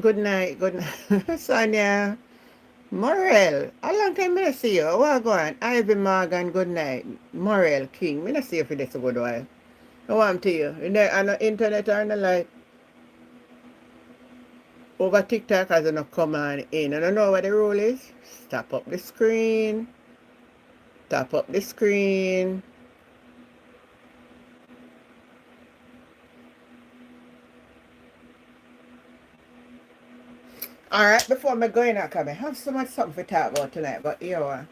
Good night, good night. Sonia. Morel. A long time I see you. What go on? Ivy Morgan, good night. Morel King. Me not see you for this a good while. I want to you. In the, on the internet or on the like over TikTok as I come on in. I don't know what the rule is. Stop up the screen. Tap up the screen. Alright, before me go in, I have so much something to talk about tonight, but you know,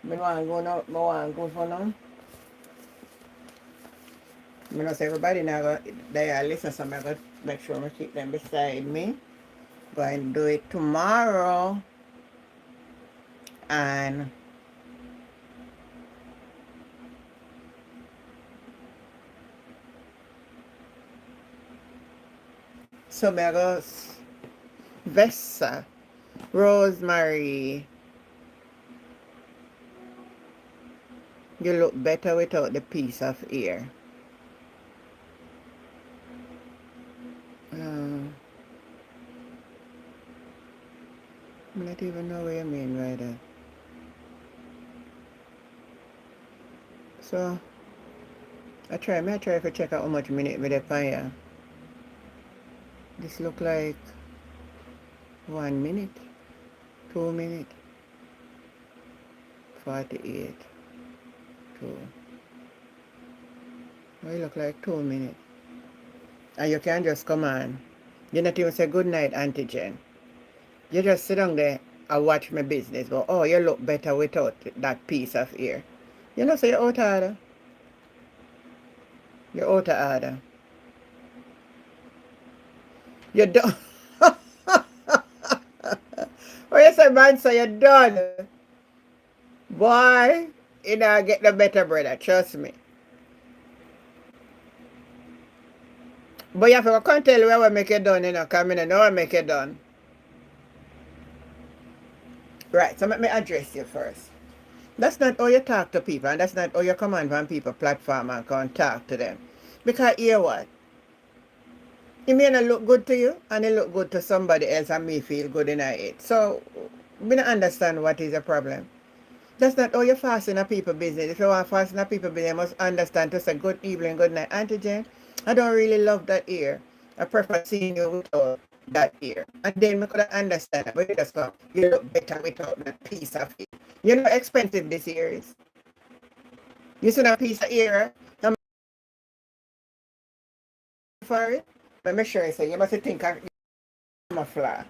me want to go now, me want to go for now. Me know say everybody now go, they are listen, so I got make sure I keep them beside me. Go and do it tomorrow. And so me go Vessa, Rosemary, you look better without the piece of ear. I don't even know what you mean by that. So I try to check out how much minute with the fire. This look like 1 minute, 2 minutes, 48, 2. Oh, it look like 2 minutes. And you can just come on. You not even say good night, Auntie Jen. You just sit down there and watch my business. But oh, you look better without that piece of ear. You know, so you're out of order. You're out of order. You're done. Oh, you say, man, so you're done. Boy, you know, get the better, brother. Trust me. But you have to come tell where we make it done, you know, because I know I make it done. Right, so let me address you first. That's not how you talk to people, and that's not how you come on from people platform and come talk to them. Because hear what? It may not look good to you, and it look good to somebody else, and me feel good in it. So, we don't understand what is the problem. That's not how you fasten a people business. If you want to fasten a people business, you must understand to say good evening, good night. Auntie Jane, I don't really love that ear. I prefer seeing you without that ear. And then we could understand it. But you just go, you look better without that piece of it. You know how expensive this ear is. You see that piece of ear? How much for it? Let me show you. So you must think I'm a flaw.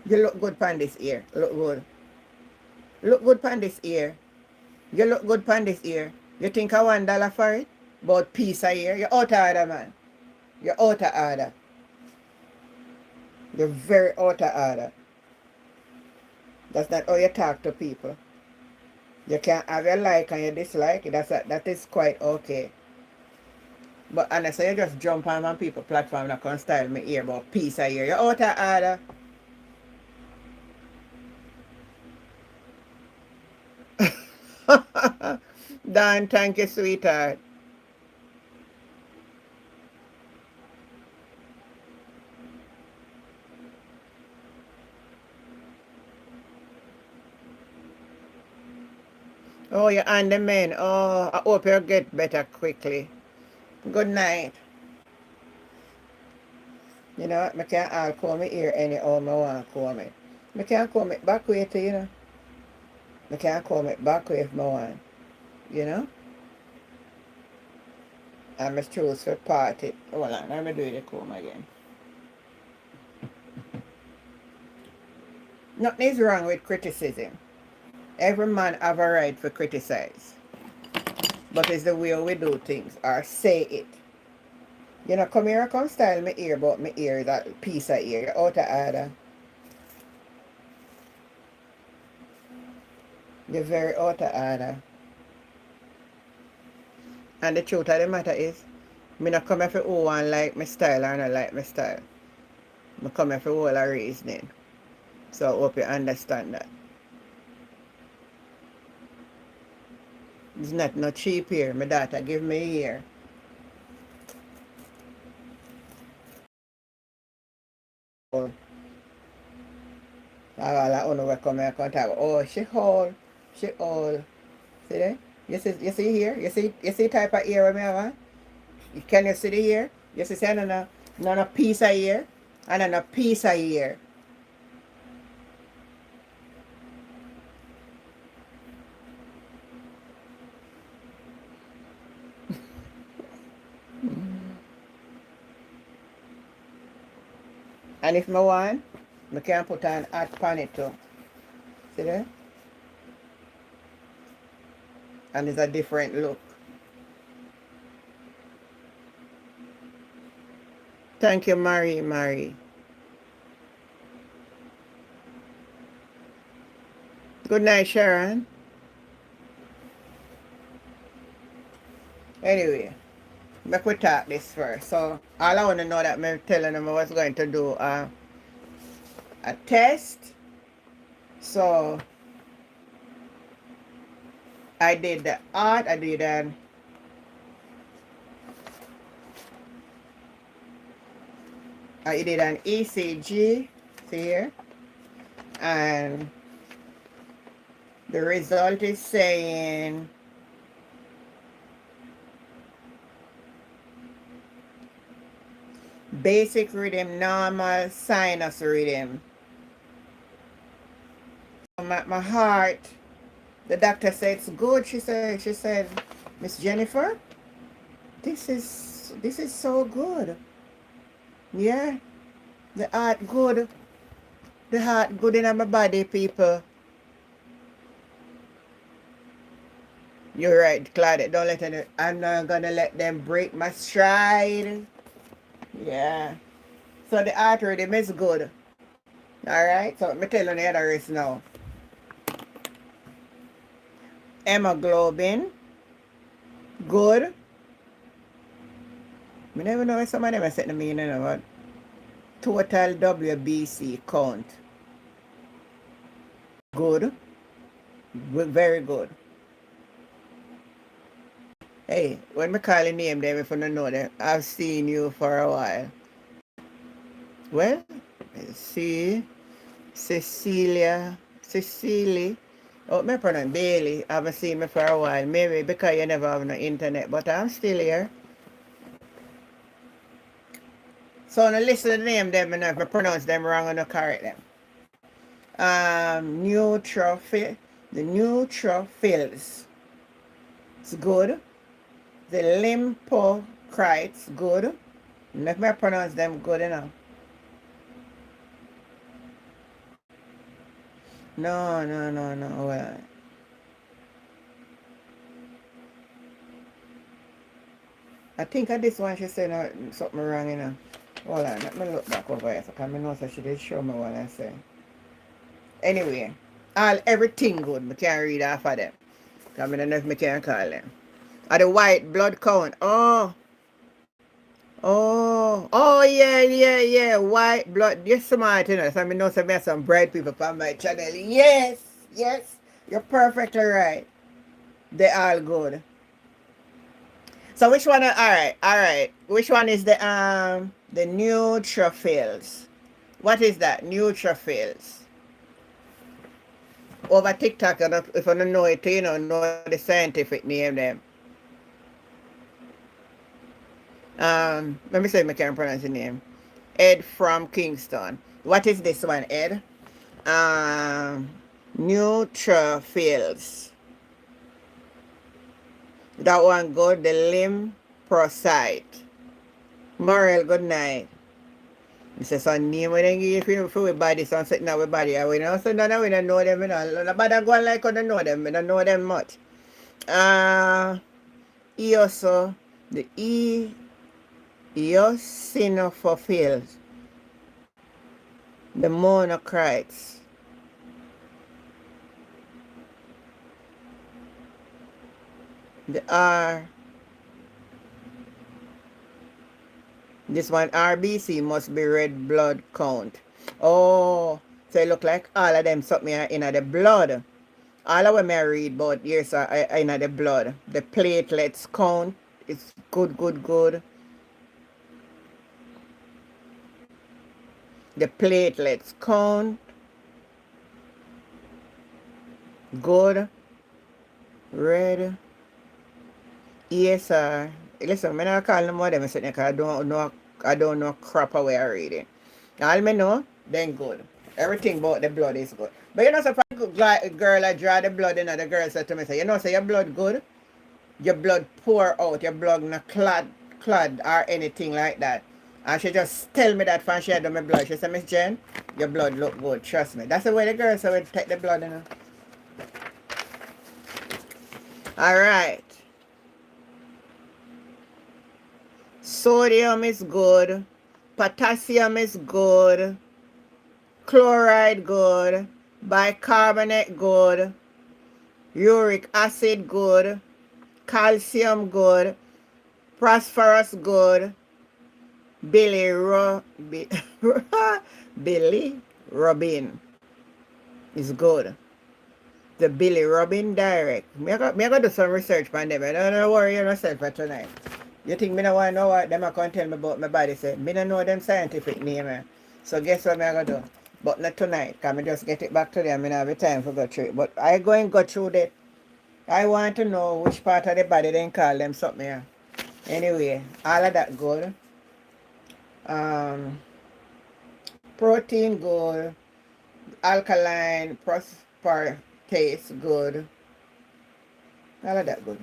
You look good pan this ear. Look good. Look good pan this ear. You look good pan this ear. You think I $1 for it? About piece a year? You're out of order, man. You're out of order. You're very out of order. That's not how you talk to people. You can have your like and your dislike. That is quite okay. But honestly, you just jump on people platform and can style me ear about piece a year. You're out of order. Dan, thank you, sweetheart. Oh, you're on the men. Oh, I hope you get better quickly. Good night. You know what? I can't all comb my ear anyhow I want to comb it. I can't comb it back way too, you know. I can't comb it back way if I want. You know? And I choose for part it. Hold on, let me do the comb again. Nothing is wrong with criticism. Every man have a right to criticize. But it's the way we do things or say it. You know, come here and come style my ear, but my ear is a piece of ear. You're out of order. You're very out of order. And the truth of the matter is, me not come here for who want like my style or not like my style. I come here for all a reasoning. So I hope you understand that. It's not no cheap here. My daughter give me here. Oh, all I want to come here contact. Oh, she whole. She all. See there? You see here? You see type of ear me have? Can you see the ear? You see no piece of ear? And a piece of ear. And if I want, I can put an hot pan it too. See there? And it's a different look. Thank you, Marie. Good night, Sharon. Anyway, make we talk this first. So all I want to know that I'm telling them I was going to do a test. So I did the art, I did an ECG, see here, and the result is saying basic rhythm, normal sinus rhythm. My heart, the doctor said it's good. She said, Miss Jennifer, this is so good. Yeah, the heart good. The heart good in my body, people. You're right, Claudette. Don't let them. I'm not gonna let them break my stride. Yeah. So the heart rhythm is good. All right. So let me tell you the other rest now. Hemoglobin, good. I never know if some of them are saying to me, you know what? Total WBC count. Good. Very good. Hey, when me call your name them, if you don't know them, I've seen you for a while. Well, see, Cecilia, oh, me pronounce Bailey. I haven't seen me for a while. Maybe because you never have no internet, but I'm still here. So now listen to the name them and if I pronounce them wrong, I'm not correct them. Neutrophil, the neutrophils. It's good. The lymphocytes, good. Let me pronounce them good enough. No. Well, I think at this one she said something wrong, you know. Hold on, let me look back over here. So I know so she did show me what I say. Anyway, everything good. I can't read half of them. I don't know if I can call them. The white blood count. Oh, yeah. White blood. You're smart, you know. So I know some have some bright people on my channel. Yes. You're perfectly right. They're all good. So which one? All right. Which one is the neutrophils? What is that? Neutrophils. Over TikTok, if I don't know it, you know the scientific name them. Let me see if I can pronounce the name. Ed from Kingston. What is this one, Ed? Neutrophils. That one good. The lymphocyte. Morel, good night. This is some name we don't give you for body, some sitting out with body. We don't say no, we don't know them. We don't nobody go like we don't know them. We don't know them much. Also, the eosinophils, the monocytes. The R. This one RBC must be red blood count. Oh, so it look like all of them something in the blood. All of them I read about, yes, I in the blood. The platelets count. It's good, good, good. The platelets count. Good. Red. ESR. Listen, I'm not calling them what them saying because I don't know crap away I read it. All me know, then good. Everything about the blood is good. But you know, so if a girl I draw the blood in, the girl said to me, say, you know, say your blood good, your blood pour out, your blood not clad or anything like that. And she just tell me that when she had done my blood. She said, Miss Jen, your blood look good, trust me. That's the way the girl said we take the blood, you know. Alright. Sodium is good. Potassium is good. Chloride good. Bicarbonate good. Uric acid good. Calcium good. Phosphorus good. Bilirubin is good. The bilirubin direct. Me I got do some research on them. Don't worry yourself for tonight. You think me no want to know what them are going to tell me about my body? Say, me don't know them scientific name. So guess what me I going to do? But not tonight, because I just get it back to them. I don't have time to go through it. But I go and go through that. I want to know which part of the body they call them something here. Anyway, all of that good. Protein good. Alkaline, taste good. All of that good.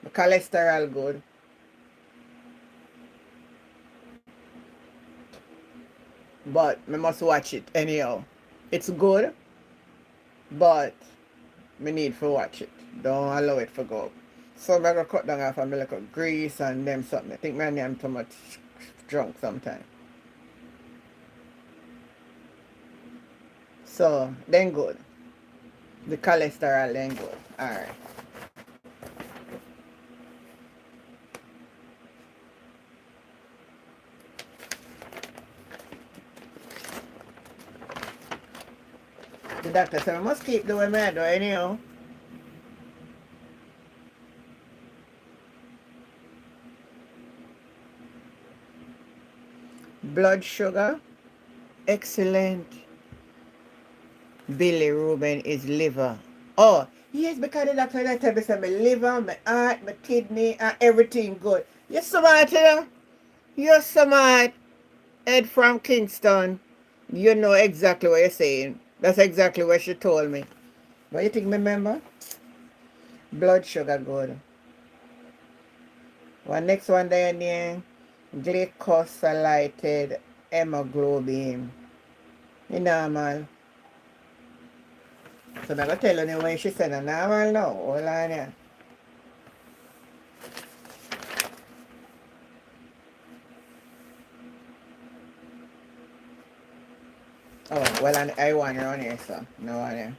The cholesterol good. But I must watch it anyhow. It's good, but me need to watch it. Don't allow it to go. So I'm going to cut down off a little grease and them something. I think I'm too much drunk sometimes. So, then good. The cholesterol then good. Alright. The doctor said I must keep doing my do anyhow. Blood sugar, excellent. Bilirubin is liver. Oh, yes, because the doctor tell me say my liver, my heart, my kidney, and everything good. You're smart, you know? You're smart. Ed from Kingston. You know exactly what you're saying. That's exactly what she told me. What you think, me remember? Blood sugar good. One next one there near glycosylated hemoglobin. Normal. So I'm going to tell you when she said normal now. Hold on here. Oh, well, I want her on here, so no one here.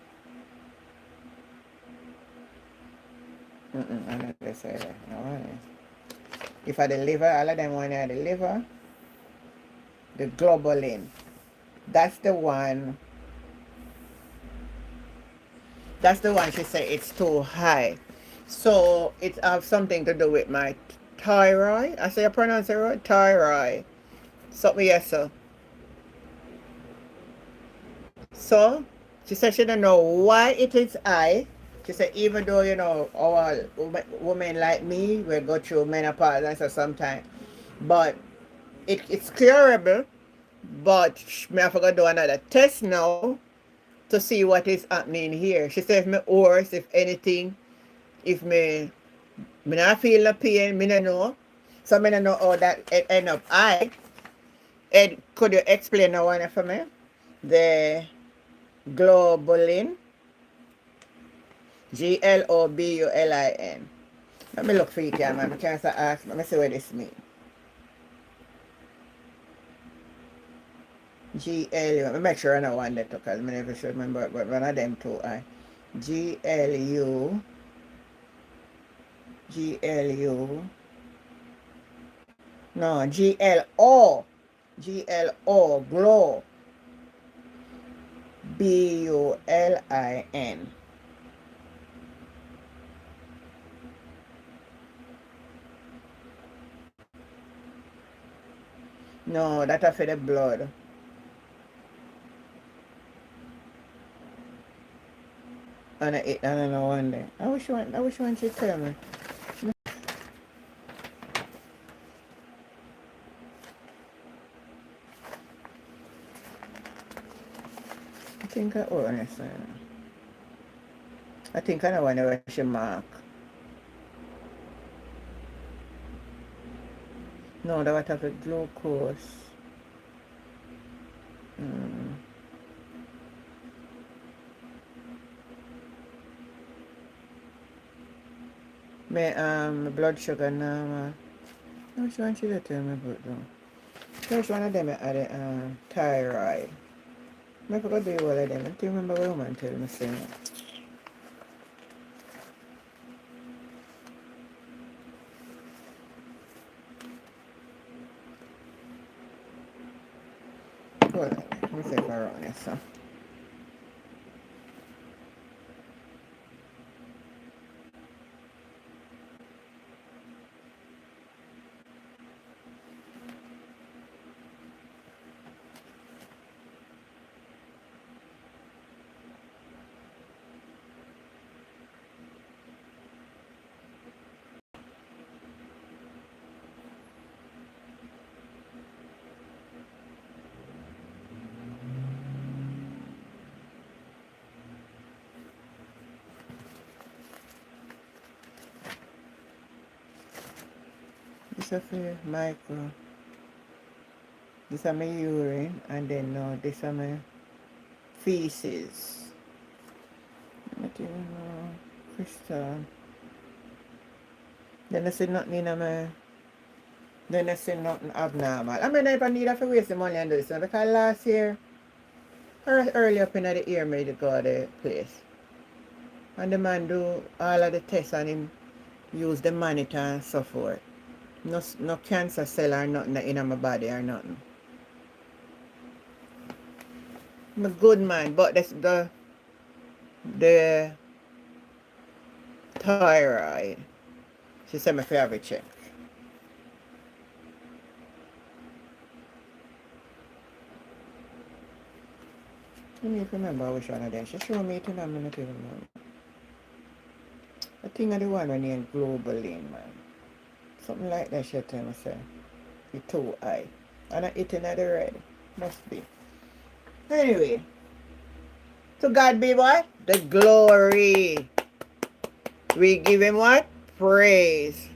I'm not going to say that. No one here. If I deliver, all of them want to deliver. The globulin. That's the one. That's the one she said it's too high. So it has something to do with my thyroid. I say I pronounce it right? Thyroid. Something yes, sir. So she said she don't know why it is high. She said even though, you know, our women like me will go through menopause and so sometimes. But it's curable. But me have to do another test now to see what is happening here. She said if me worse, if anything, if me not feel the pain, me don't know. So me don't know how that it end up. Ed, could you explain that one for me? The globulin. Globulin. Let me look for it here, man. I can't ask. Let me see what this means. Let me make sure I know one that because I never should remember, but one of them two. GLU. No, GLO. Glow. BULIN. No, that affect the blood. And I eat, I don't know one day. I wish one she'd tell me. I think I own it. I think I know when I she mark. No, that what affect glucose. Mm. My blood sugar now. Which one should I tell me about though? Which one of them are the thyroid? I forgot to do all of them. I don't remember what woman tell me saying. Hold on. Let me see if I run this. So. This is for micro. This is my urine, and then this is my feces. I don't know. Crystal. Then I see nothing in my. Then I see nothing abnormal. I mean, I don't need to waste the money and do this one because last year, or early up in the year, made to go to the place. And the man do all of the tests and him use the monitor and so forth. No cancer cell or nothing in my body or nothing. I'm a good man, but that's the thyroid. She said my favorite check. Let me remember which one of them. She showed me it and I'm not even know. I think I the one when named Globalin, man. Something like that she tell me say. It's too high. And I eating at the red. Must be. Anyway. To God be what? The glory. We give him what? Praise.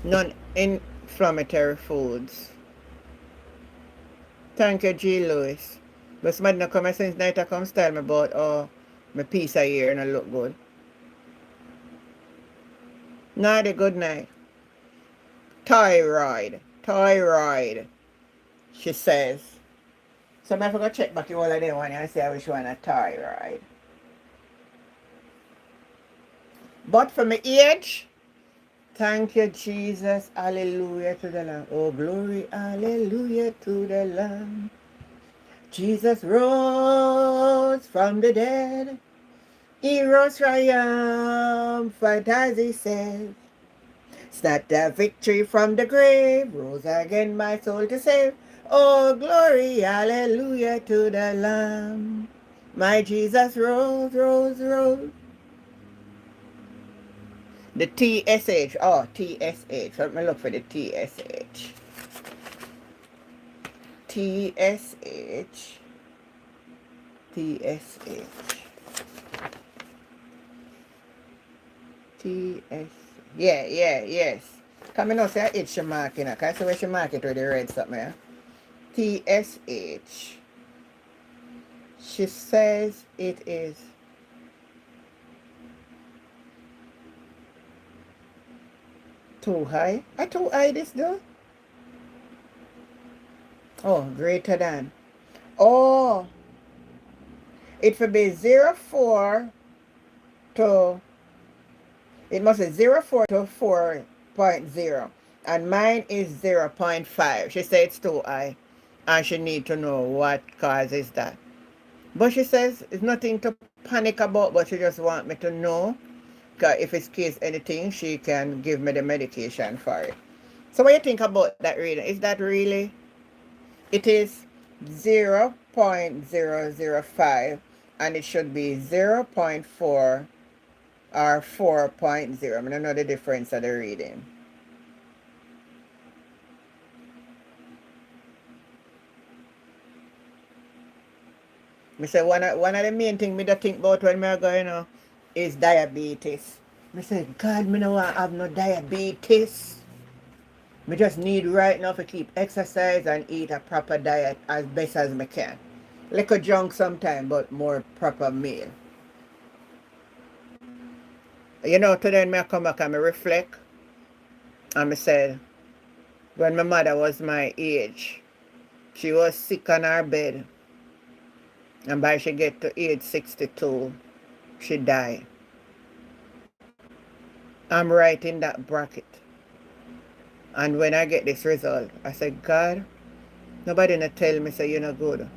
Non-inflammatory foods. Thank you, G. Lewis. But somebody not come since night I come tell me about my piece of ear and I look good. Not a good night. Thyroid. She says. So I forgot to check back all of them one and see which one a thyroid. But for my age, thank you, Jesus. Hallelujah to the Lamb. Oh, glory, hallelujah to the Lamb. Jesus rose from the dead. He rose triumphant as he said. Snatched the victory from the grave. Rose again my soul to save. Oh, glory, hallelujah to the Lamb. My Jesus rose. The TSH. Oh, TSH. Let me look for the TSH. TSH. Yes. Come in say it's she mark, you know. Can I say where she mark it with the red something, yeah? TSH. She says it is too high. Too high this though? Oh, greater than. Oh, it would be 0.4 to, it must be 0.4 to 4.0. And mine is 0.5. She said it's too high. And she need to know what causes that. But she says it's nothing to panic about, but she just want me to know. if it's case anything, she can give me the medication for it. So what do you think about that reading? Is that really? It is 0.005 and it should be 0.4 or 4.0. I don't know the difference of the reading. I say one of the main things me think about when me go, is diabetes. I say, God, me no want have no diabetes. Me just need right now to keep exercise and eat a proper diet as best as me can. Little junk sometime, but more proper meal. Today me come back and me reflect. And me said, when my mother was my age, she was sick on her bed. And by she get to age 62, she died. I'm right in that bracket. And when I get this result, I said, God, nobody not tell me say you're not good.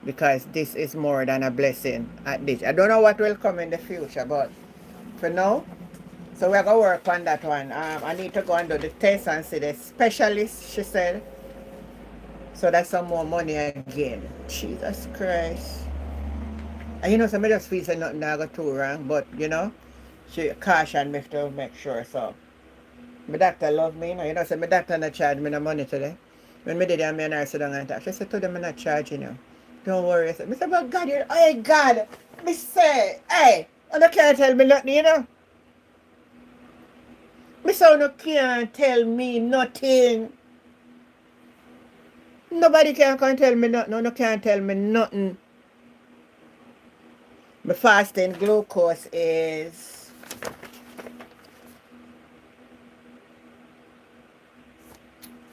Because this is more than a blessing at this. I don't know what will come in the future, but for now, so we're going to work on that one. I need to go and do the test and see the specialist, she said. So that's some more money again. Jesus Christ. And so I just feel like nothing I got too wrong, but she cautioned me to make sure. So my doctor love me, so my doctor not charge me no money today. When me did it, and me and her sit down and talk, she said to them, I'm not charging you. Don't worry. I said, but God, hey God, me say, hey, you can't tell me nothing, Me say you can't tell me nothing. Nobody can tell me nothing. No can't tell me nothing. My fasting glucose is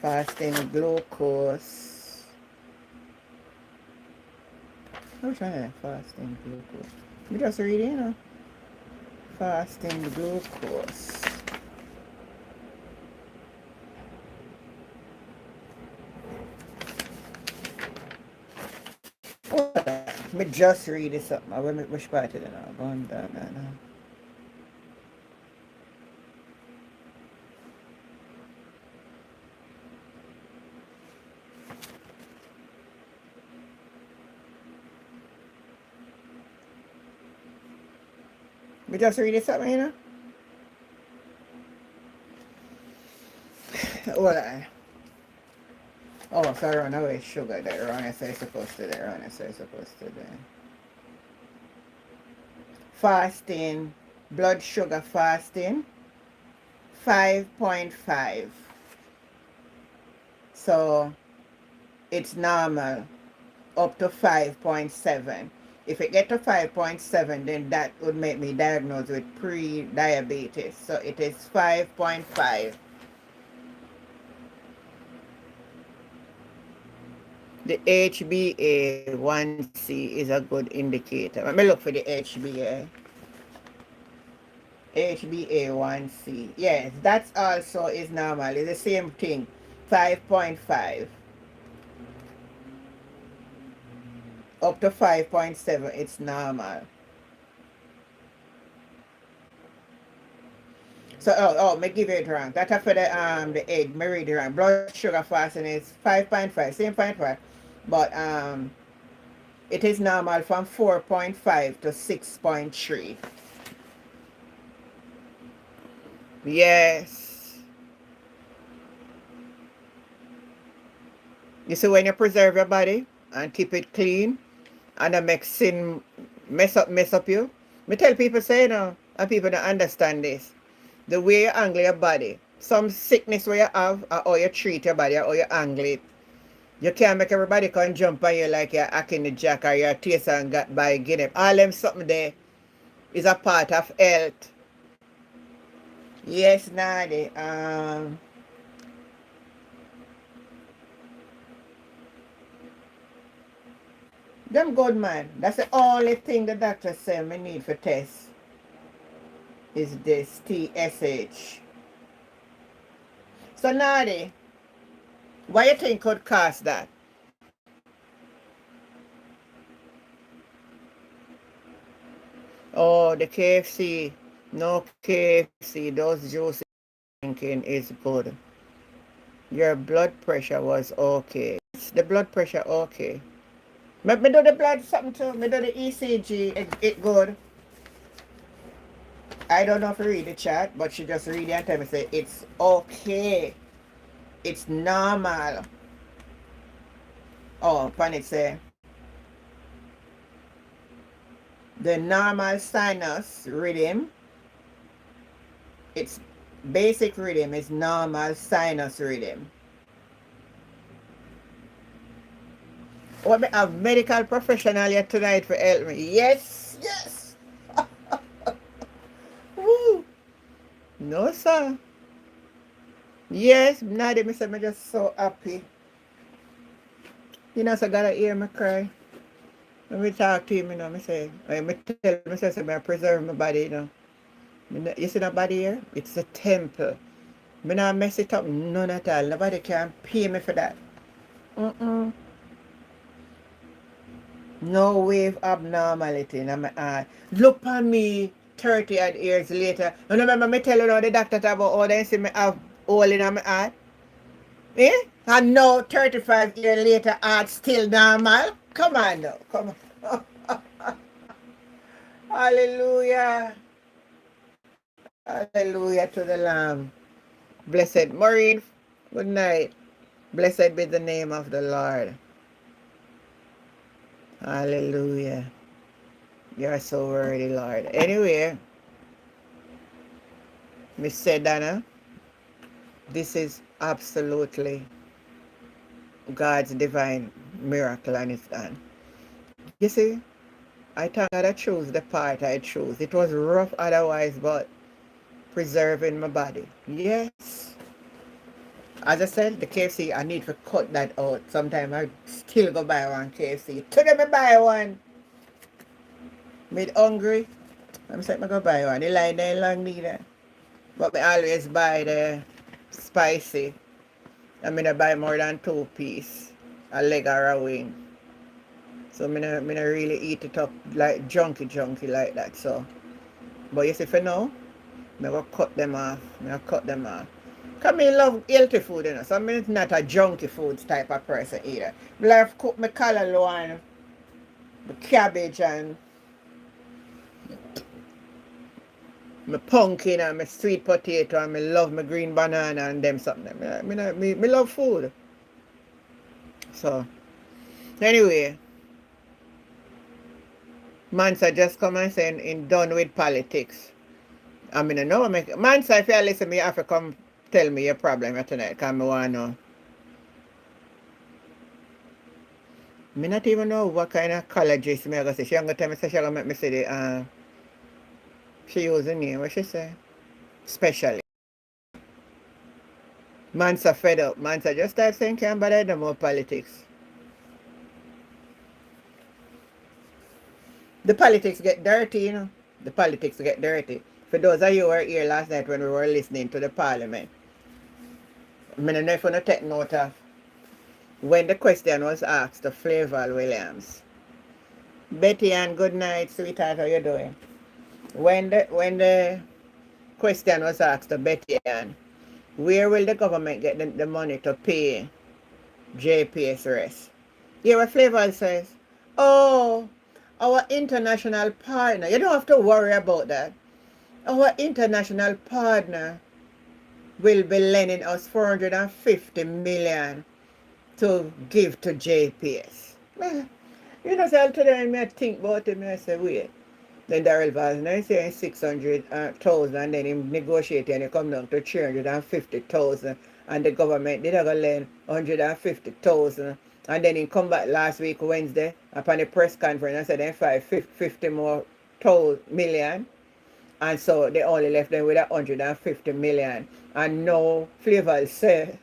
'Fasting glucose. Which one is fasting glucose? We just read it, Fasting glucose. Me just read this up. Which part is it now? Going down now. We just read this up, Hold on. Oh, so I run away sugar there. Run as I supposed to there. Run as I supposed to there. Fasting, blood sugar fasting, 5.5. So it's normal up to 5.7. If it get to 5.7, then that would make me diagnosed with pre-diabetes. So it is 5.5. The HbA1c is a good indicator. Let me look for the HbA1c. Yes, that also is normal. It's the same thing. 5.5. Up to 5.7, it's normal. So, me give it wrong. That's for the egg. Me read it wrong. Blood sugar fasting is 5.5, same 0.5. But it is normal from 4.5 to 6.3. Yes. You see, when you preserve your body and keep it clean and not make sin mess up you. Me tell people say and people don't understand this. The way you angle your body, some sickness where you have, or how you treat your body, or how you angle it. You can't make everybody come jump on you like you're acting the jack or you're taste and got by Guinea. All them something there is a part of health. Yes, Nadi. Them good, man. That's the only thing the doctor said we need for test is this TSH. So Nadi, what you think could cause that? Oh, the KFC. No KFC, those juices drinking is good. Your blood pressure was okay. Is the blood pressure okay? Me do the blood something too. Me do the ECG. It good. I don't know if you read the chat, but she just read it and tell me say it's okay. It's normal. Oh, pan it say the normal sinus rhythm. It's basic rhythm is normal sinus rhythm. What me have medical professional here tonight for help me? Yes, yes. Woo. No sir. Yes, Nadi, me say me just so happy. You know, so gotta hear me cry. When we talk to him, you know, me say, me tell me say, I preserve my body, you know. You see that body here? It's a temple. Me not mess it up none at all. Nobody can pay me for that. Mm-mm. No wave abnormality in my eye. Look on me 30 odd years later. And remember me telling you the doctor about all they see me have hole in my eye? Eh? And now 35 years later, art still normal? Come on now. Come on. Hallelujah. Hallelujah to the Lamb. Blessed Maureen, good night. Blessed be the name of the Lord. Hallelujah. You're so worthy, Lord. Anyway, Miss Dana, this is absolutely God's divine miracle and it's done. You see, I thought I chose the part I chose. It was rough otherwise, but preserving my body. Yes. As I said, the KFC, I need to cut that out. Sometimes I still go buy one KFC. Today I buy one. Made hungry. I'm saying I go buy one. The line ain't long neither. But I always buy the spicy. I mean I buy more than 2 piece. A leg or a wing. So I not really eat it up like junky like that. So but you see for now, I go cut them off. I cut them off. Because I love healthy food, you know. So I'm not a junky foods type of person either. I love to cook my collard, my cabbage and my pumpkin and my sweet potato and I love my green banana and them something. Me love food. So anyway, Mansa just come and say in done with politics. I mean I know Mansa, if you listen me, you have to come tell me your problem tonight because I want to know. Me not even know what kind of colleges me I go say. She gonna tell me say she gonna make me say the she use the name, what she say? Specially. Mansa fed up. Mansa just start saying can't bother no more politics. The politics get dirty, you know. The politics get dirty. For those of you who were here last night when we were listening to the parliament, I don't know if you take note of when the question was asked to Flavel Williams. Betty Ann, good night, sweetheart, how you doing? When the question was asked to Betty Ann, where will the government get the money to pay JPS rest? Hear what Flavel says? Oh, our international partner. You don't have to worry about that. Our international partner will be lending us 450 million to give to JPS. You know, so today I think about it, I say, wait. Then Daryl Vazner is saying 600,000 and then he negotiated and he come down to 350,000 and the government did have a lend 150,000 and then he come back last week Wednesday upon the press conference and said then 50 more million and so they only left them with 150 million and no Flavel say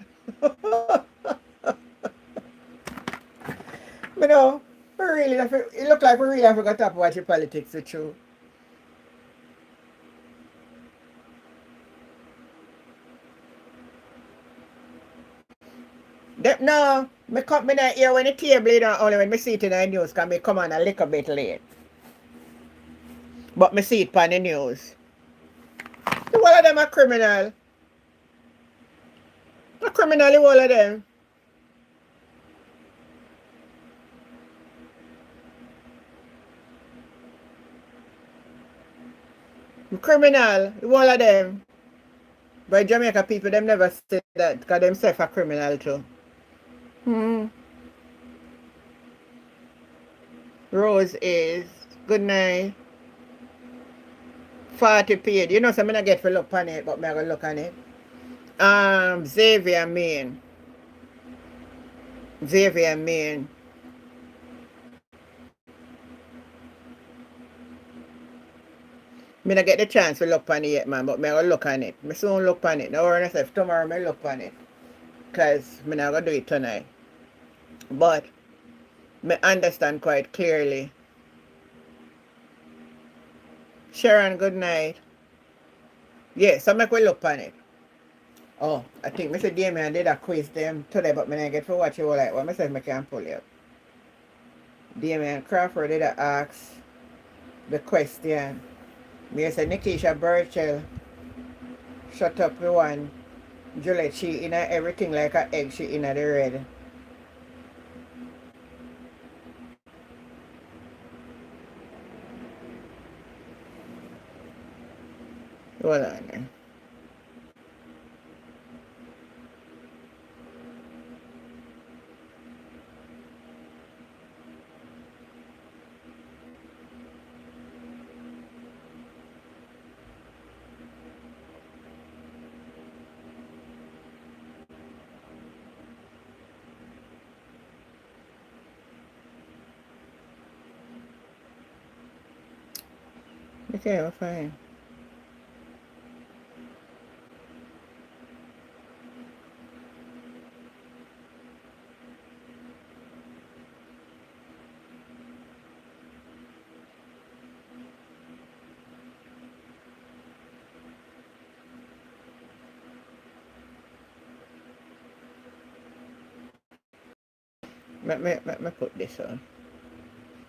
you know, it look like we really have to talk about your politics with you. No, me come me not here when the table you know, only when me see it in the news can me come on a little bit late. But me see it on the news. All of them are criminal. A criminal, all of them. Criminal, all of them. But Jamaica people, them never say that because them self a criminal too. Hmm. Rose is, good night. 40 paid. You know, so I'm not get to look on it, but I'm going to look on it. Xavier Main. Xavier Main. Me not get the chance to look on it yet, man, but me going to look on it. Me soon look on it. Now, worry myself, tomorrow me look on it. Because me not going to do it tonight. But me understand quite clearly. Sharon, good night. Yes, so me will look on it. Oh, I think Mr. Damien did a quiz them today, but me not get to watch it all like what I said I can pull it up. Damien Crawford did ask the question. Me say Nikisha Burchell shut up the one. Juliet, she in everything like a egg, she in the red. Hold on. Okay, we're fine. Let me put this on.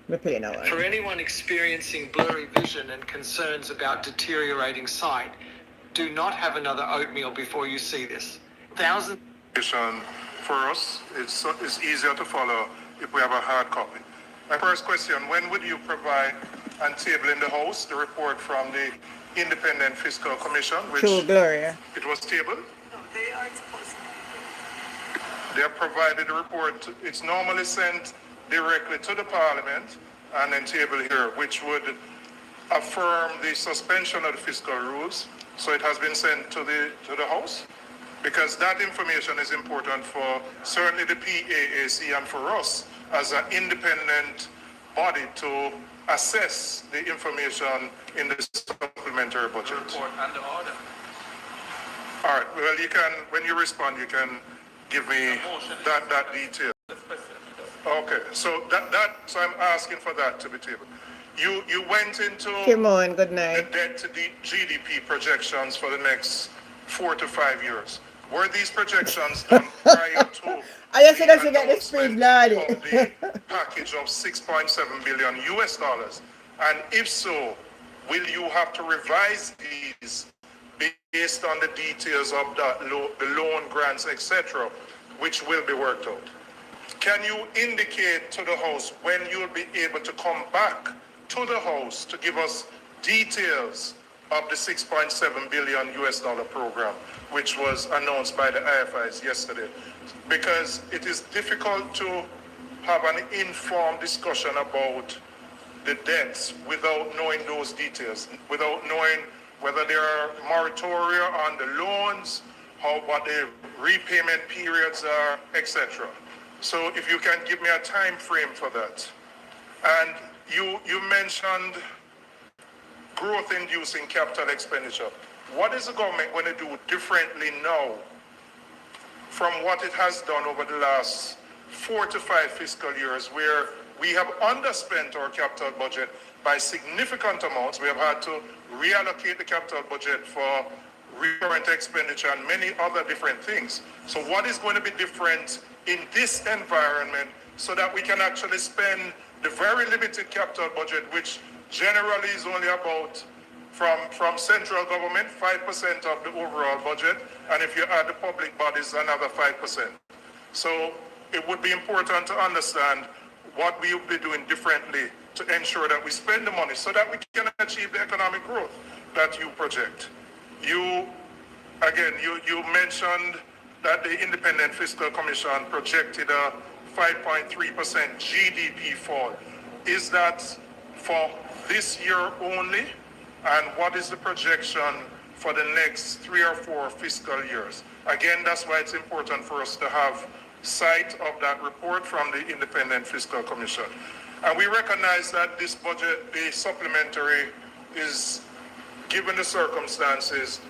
Me play now. For anyone experiencing blurry vision and concerns about deteriorating sight, do not have another oatmeal before you see this. Thousands. For us, it's easier to follow if we have a hard copy. My first question, when would you provide and table in the House the report from the Independent Fiscal Commission, which True Gloria. It was tabled? No, they are supposed to. They have provided the report. It's normally sent directly to the Parliament and then tabled here, which would affirm the suspension of the fiscal rules. So it has been sent to the House, because that information is important for certainly the PAAC and for us as an independent body to assess the information in the supplementary budget. Report under order. All right, well, you can, when you respond, you can give me that detail. Okay, so so I'm asking for that to be tabled. You went into Come on, good night. the debt to the GDP projections for the next 4 to 5 years. Were these projections done prior to I just said I should the get the speed, announcement bloody. of the package of 6.7 billion US dollars? And if so, will you have to revise these based on the details of the loan grants, etc., which will be worked out? Can you indicate to the House when you'll be able to come back to the House to give us details of the 6.7 billion US dollar program, which was announced by the IFIs yesterday? Because it is difficult to have an informed discussion about the debts without knowing those details, without knowing whether there are moratoria on the loans, what the repayment periods are, etc. So if you can give me a time frame for that. And you mentioned growth-inducing capital expenditure. What is the government going to do differently now from what it has done over the last 4 to 5 fiscal years, where we have underspent our capital budget by significant amounts? We have had to reallocate the capital budget for recurrent expenditure and many other different things. So what is going to be different in this environment so that we can actually spend the very limited capital budget, which generally is only about from central government, 5% of the overall budget, and if you add the public bodies, another 5%. So it would be important to understand what we will be doing differently to ensure that we spend the money so that we can achieve the economic growth that you project. You mentioned that the Independent Fiscal Commission projected a 5.3% GDP fall. Is that for this year only? And what is the projection for the next 3 or 4 fiscal years? Again, that's why it's important for us to have sight of that report from the Independent Fiscal Commission. And we recognize that this budget, the supplementary, is, given the circumstances,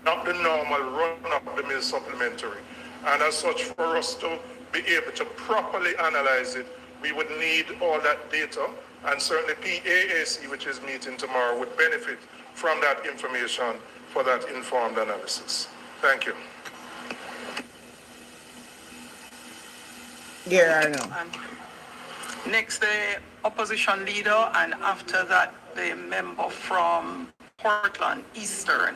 not the normal run-of-the-mill supplementary. And as such, for us to be able to properly analyze it, we would need all that data, and certainly PAAC, which is meeting tomorrow, would benefit from that information for that informed analysis. Thank you. Yeah, I know. Next, the opposition leader, and after that, the member from Portland Eastern.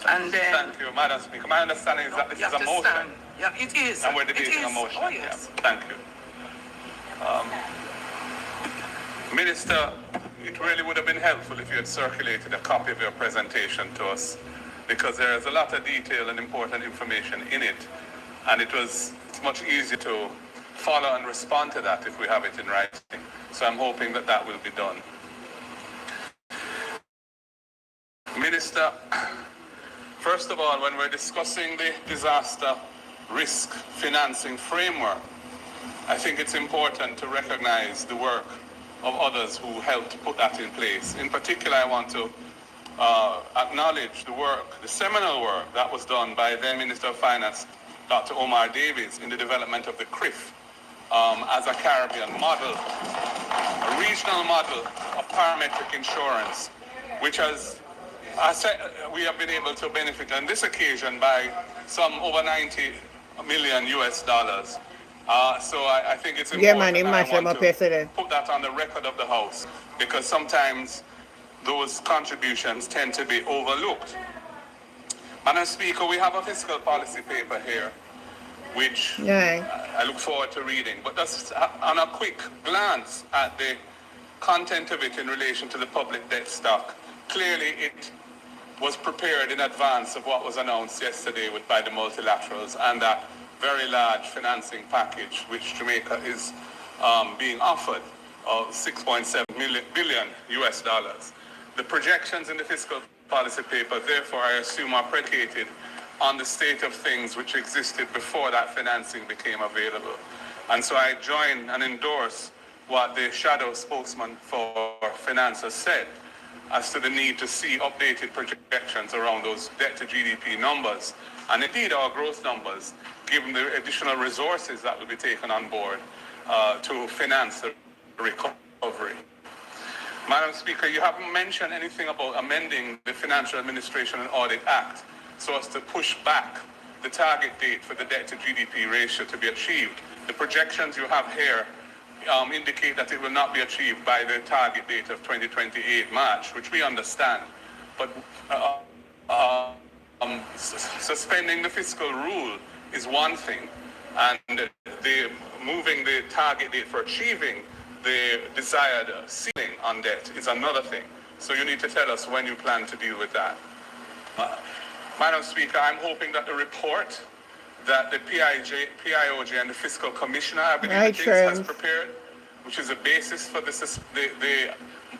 And then... Thank you, Madam Speaker. My understanding is that this is a motion. Stand. Yeah, it is. And we're debating a motion. Oh, yes. Yeah. Thank you. Minister, it really would have been helpful if you had circulated a copy of your presentation to us, because there is a lot of detail and important information in it, and it's much easier to follow and respond to that if we have it in writing. So I'm hoping that that will be done. Minister, first of all, when we're discussing the disaster risk financing framework, I think it's important to recognize the work of others who helped put that in place. In particular, I want to acknowledge the work, the seminal work that was done by then Minister of Finance, Dr. Omar Davies, in the development of the CRIF as a Caribbean model, a regional model of parametric insurance, which has, we have been able to benefit on this occasion by some over 90 million US dollars. So I think it's important that I want to put that on the record of the House, because sometimes those contributions tend to be overlooked. Madam Speaker, we have a fiscal policy paper here, which I look forward to reading. But just on a quick glance at the content of it in relation to the public debt stock, clearly it was prepared in advance of what was announced yesterday by the multilaterals and that very large financing package which Jamaica is being offered of 6.7 billion US dollars. The projections in the fiscal policy paper, therefore, I assume are predicated on the state of things which existed before that financing became available. And so I join and endorse what the shadow spokesman for finance has said as to the need to see updated projections around those debt to GDP numbers, and indeed our growth numbers, given the additional resources that will be taken on board to finance the recovery. Madam Speaker, you haven't mentioned anything about amending the Financial Administration and Audit Act so as to push back the target date for the debt to GDP ratio to be achieved. The projections you have here indicate that it will not be achieved by the target date of 2028 March, which we understand. But suspending the fiscal rule is one thing, and moving the target date for achieving the desired ceiling on debt is another thing. So you need to tell us when you plan to deal with that. Madam Speaker, I'm hoping that the report that the PIOJ and the Fiscal Commissioner, I believe, has prepared, which is a basis for the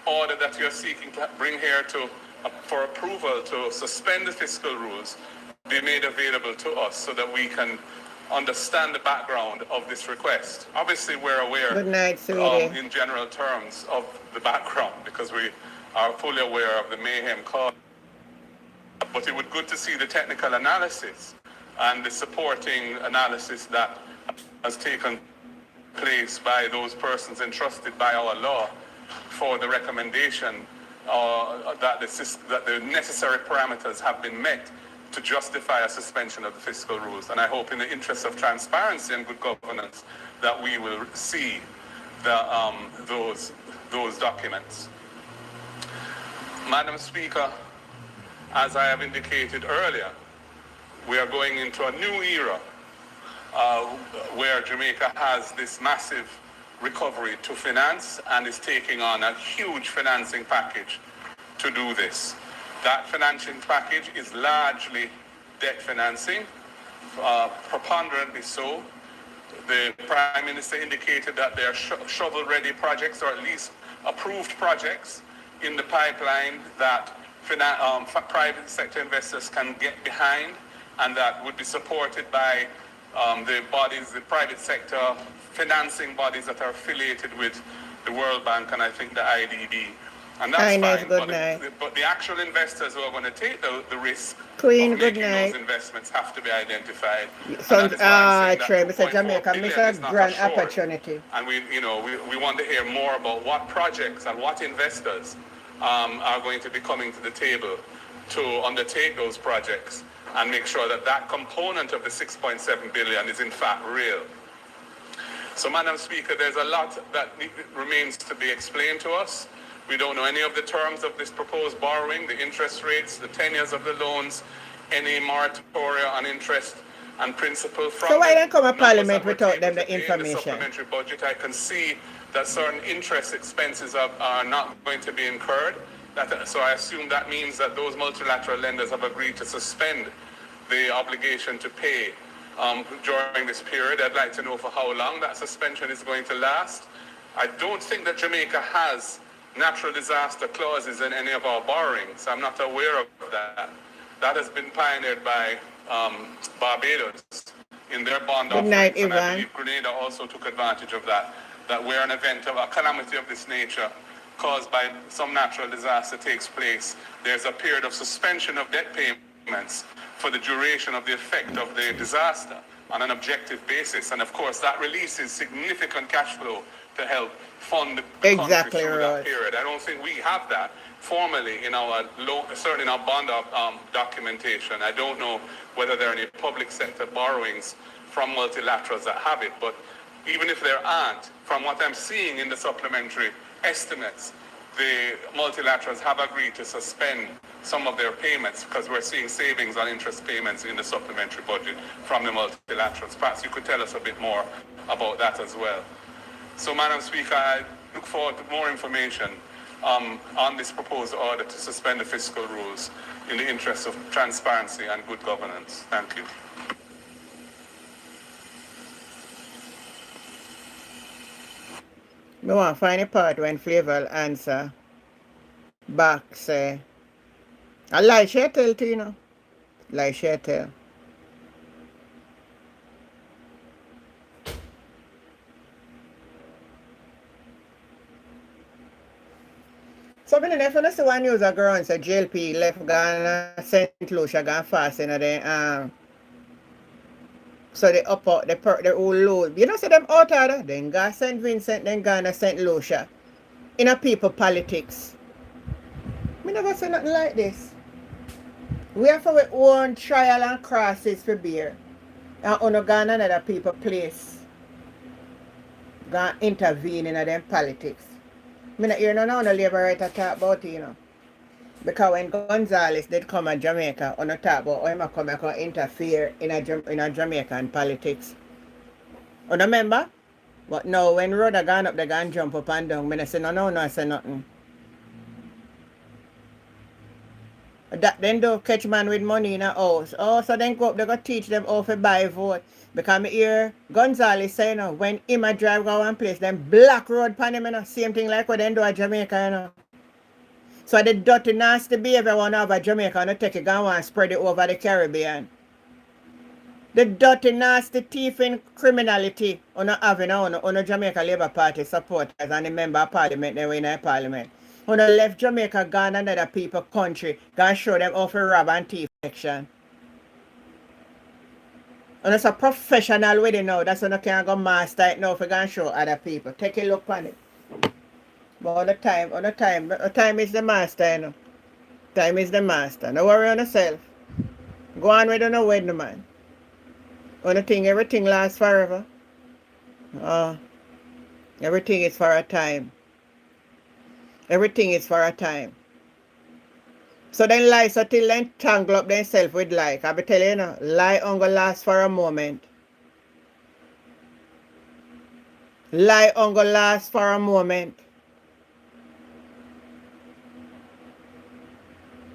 order that you're seeking to bring here for approval to suspend the fiscal rules, be made available to us so that we can understand the background of this request. Obviously, we're aware in general terms of the background because we are fully aware of the mayhem caused. But it would be good to see the technical analysis and the supporting analysis that has taken place by those persons entrusted by our law for the recommendation that the necessary parameters have been met to justify a suspension of the fiscal rules. And I hope in the interest of transparency and good governance that we will see those documents. Madam Speaker, as I have indicated earlier, we are going into a new era where Jamaica has this massive recovery to finance and is taking on a huge financing package to do this. That financing package is largely debt financing, preponderantly so. The Prime Minister indicated that there are shovel-ready projects, or at least approved projects, in the pipeline that private sector investors can get behind, and that would be supported by the bodies, the private sector financing bodies that are affiliated with the World Bank and I think the IDB. And that's fine, but the actual investors who are going to take the risk Queen, of good making night. those investments have to be identified. So, Trey, Mr. Jamaica, miss a grand opportunity. And we want to hear more about what projects and what investors are going to be coming to the table to undertake those projects and make sure that that component of the 6.7 billion is in fact real. So, Madam Speaker, there's a lot that remains to be explained to us. We don't know any of the terms of this proposed borrowing, the interest rates, the tenures of the loans, any moratoria on interest and principal. So why don't come to Parliament without them the information? The supplementary budget, I can see that certain interest expenses are not going to be incurred. So I assume that means that those multilateral lenders have agreed to suspend the obligation to pay during this period. I'd like to know for how long that suspension is going to last. I don't think that Jamaica has natural disaster clauses in any of our borrowings. I'm not aware of that. That has been pioneered by Barbados in their bond offerings. Night, and I believe Grenada also took advantage of that where an event of a calamity of this nature caused by some natural disaster takes place, there's a period of suspension of debt payments for the duration of the effect of the disaster on an objective basis. And of course, that releases significant cash flow to help fund the country through that period. I don't think we have that formally in our certainly in our bond documentation. I don't know whether there are any public sector borrowings from multilaterals that have it, but even if there aren't, from what I'm seeing in the supplementary estimates, the multilaterals have agreed to suspend some of their payments because we're seeing savings on interest payments in the supplementary budget from the multilaterals. Perhaps you could tell us a bit more about that as well. So, Madam Speaker, I look forward to more information on this proposed order to suspend the fiscal rules in the interest of transparency and good governance. Thank you. I want to find a part when Flavor will answer back, say, I lie she tell to you know. Lie she tell. So when if you see one news a girl and say JLP left Ghana, St. Lucia gone fast in there, so they up out the whole load. You know see them out of there? Then go St. Vincent, then Ghana, St. Lucia. In a people politics. We never say nothing like this. We have our own trial and crosses for beer. And on Ghana another people place. Gonna intervene in them politics. I not hear no labor writer talk about it, you know. Because when Gonzales did come to Jamaica, on the talk about how he come and interfere in a Jamaican politics. You remember? But now when Rhoda gone up, they gone jump up and down. I say no, I say nothing. That then do catch man with money in a house. Oh, so then go up, they go teach them how to buy vote. Because I hear Gonzales say, you know, when him a drive go one place, then black road pan him, you know, same thing like what they do at Jamaica, you know. So the dirty nasty behavior one over Jamaica, and take it go and spread it over the Caribbean. The dirty nasty thieving criminality on having on Jamaica Labour Party supporters and the member of parliament they were in a parliament. On the left Jamaica gone another people country, gonna show them how to rob and thief action. And it's a professional with it now. That's when you can go master it now if you can show other people. Take a look on it. But all the time is the master, you know. Time is the master. Don't worry on yourself. Go on with no wedding, man. Everything lasts forever. Everything is for a time. Everything is for a time. So then lie so till then tangle up themselves with lie. I be telling you now, lie only last for a moment. Lie only last for a moment.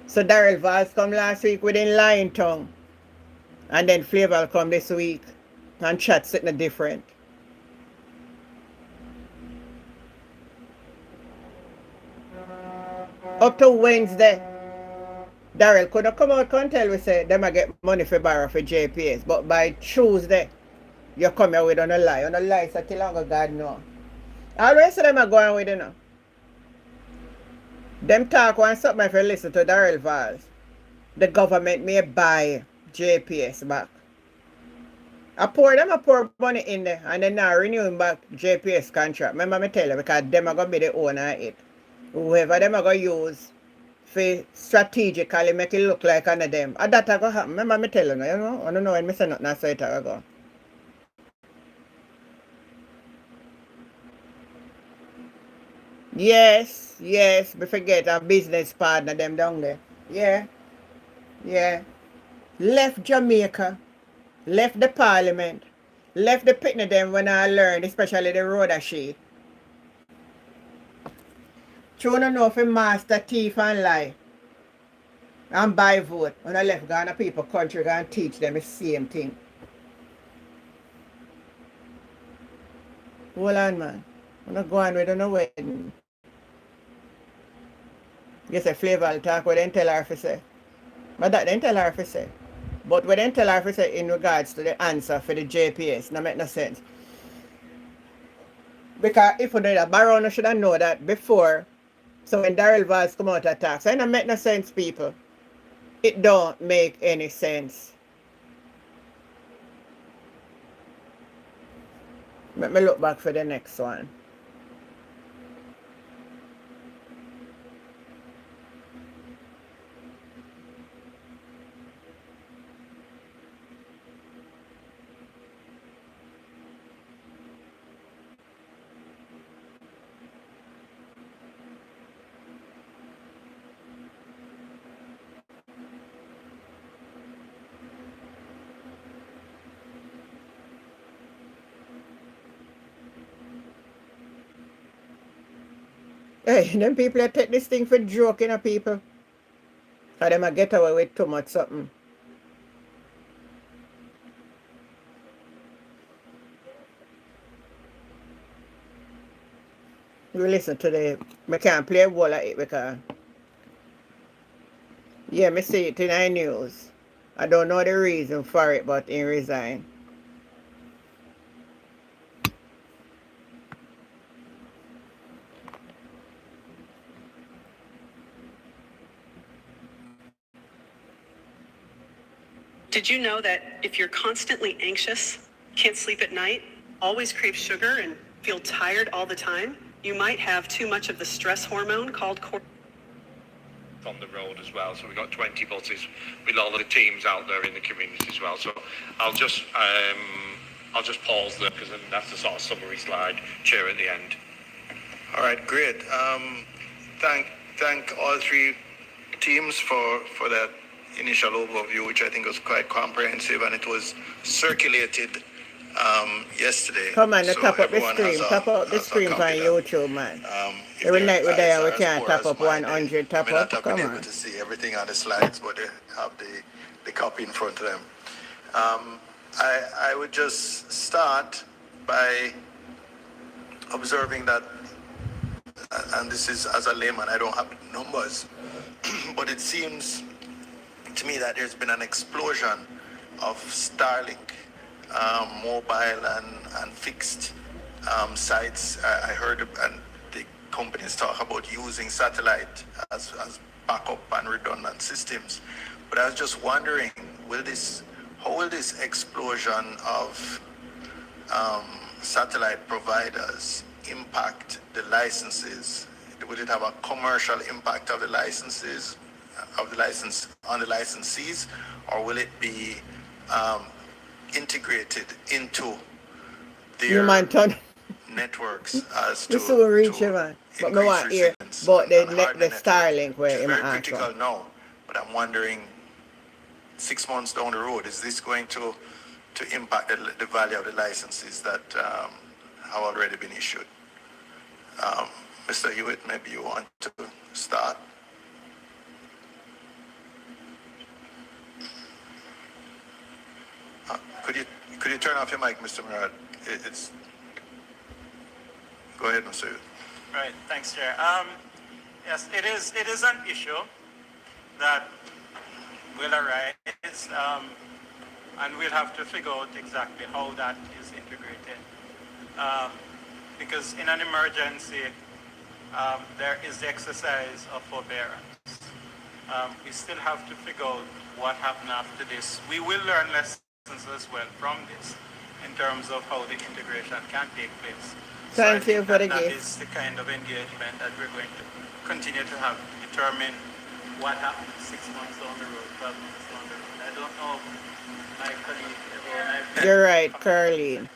So Daryl Valls come last week with him lying tongue. And then Flavor come this week and chat something different. Up to Wednesday, Daryl could have come out and tell we say them I get money for borrow for JPS. But by Tuesday, you come here with on a lie. On a lie, so till longer God know. All the rest of them are going with you now. Them talk one something if you listen to Daryl Valls. The government may buy JPS back. I pour money in there and then now renewing back JPS contract. Remember me tell you because them are gonna be the owner of it. Whoever them are gonna use for strategically make it look like one of them. And that are gonna happen. Remember me tell you, you know? I don't know when I say nothing I say it will go. Yes, we forget our business partner them down there. Yeah. Left Jamaica, left the parliament, left the picnic them when I learned, especially the road sheet. You don't know if a master thief and lie and buy vote. When I left Ghana people country and teach them the same thing. Hold on, man. I'm not going with no wedding. Yes, a Flavor will talk what they tell her to say. But that they tell her to say. But what they tell her to say in regards to the answer for the JPS, no make no sense. Because if you know that, Barron should have known that before. So when Daryl Valls come out and talk, so it don't make no sense, people. It don't make any sense. Let me look back for the next one. Hey, them people that take this thing for joking of people. Or them a get away with too much something. You listen to the I can't play a wall of it because yeah, me see it in the news. I don't know the reason for it, but he resigned. Did you know that if you're constantly anxious, can't sleep at night, always crave sugar, and feel tired all the time, you might have too much of the stress hormone called cortisol? On the road as well, so we've got 20 buses with all the teams out there in the community as well. So I'll just pause there because that's the sort of summary slide. Chair at the end. All right, great. Thank all three teams for that initial overview, which I think was quite comprehensive, and it was circulated yesterday. Come on, so tap up the stream. Tap up the stream on YouTube, man. Every night we're there, we can't tap up 100 tap up. Come on. Able to see everything on the slides, but they have the copy in front of them. I would just start by observing that, and this is as a layman, I don't have numbers, but it seems to me that there's been an explosion of Starlink mobile and fixed sites. I heard and the companies talk about using satellite as backup and redundant systems. But I was just wondering, how will this explosion of satellite providers impact the licenses? Will it have a commercial impact of the licenses, on the licensees, or will it be integrated into their networks as to reach man. But me want hear about the Starlink where it's very critical now, I'm wondering, 6 months down the road, is this going to impact the value of the licenses that have already been issued? Mr. Hewitt, maybe you want to start. Could you turn off your mic, Mr. Murad? It's go ahead, Mr. Hewitt. Right, thanks, Chair. Yes, it is an issue that will arise, and we'll have to figure out exactly how that is integrated. Because in an emergency, there is the exercise of forbearance. We still have to figure out what happened after this. We will learn lessons as well from this in terms of how the integration can take place. Thank you for the that gift. is the kind of engagement that we're going to continue to have to determine what happens 6 months down the road, 12 months down the road. I don't know, my colleague, You're right, Caroline.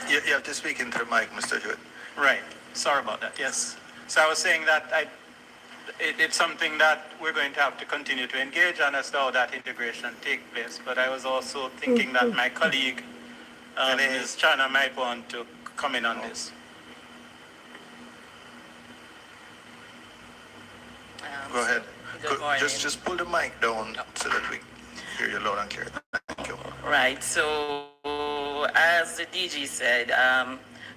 You have to speak into the mic, Mr. Hewitt. Right. Sorry about that. Yes. So I was saying that it's something that we're going to have to continue to engage on as to how that integration take place. But I was also thinking that my colleague, Ms. Chana, might want to come in on this. Go ahead. Good morning. Just pull the mic down so that we hear you loud and clear. Thank you. Right. So, as the DG said,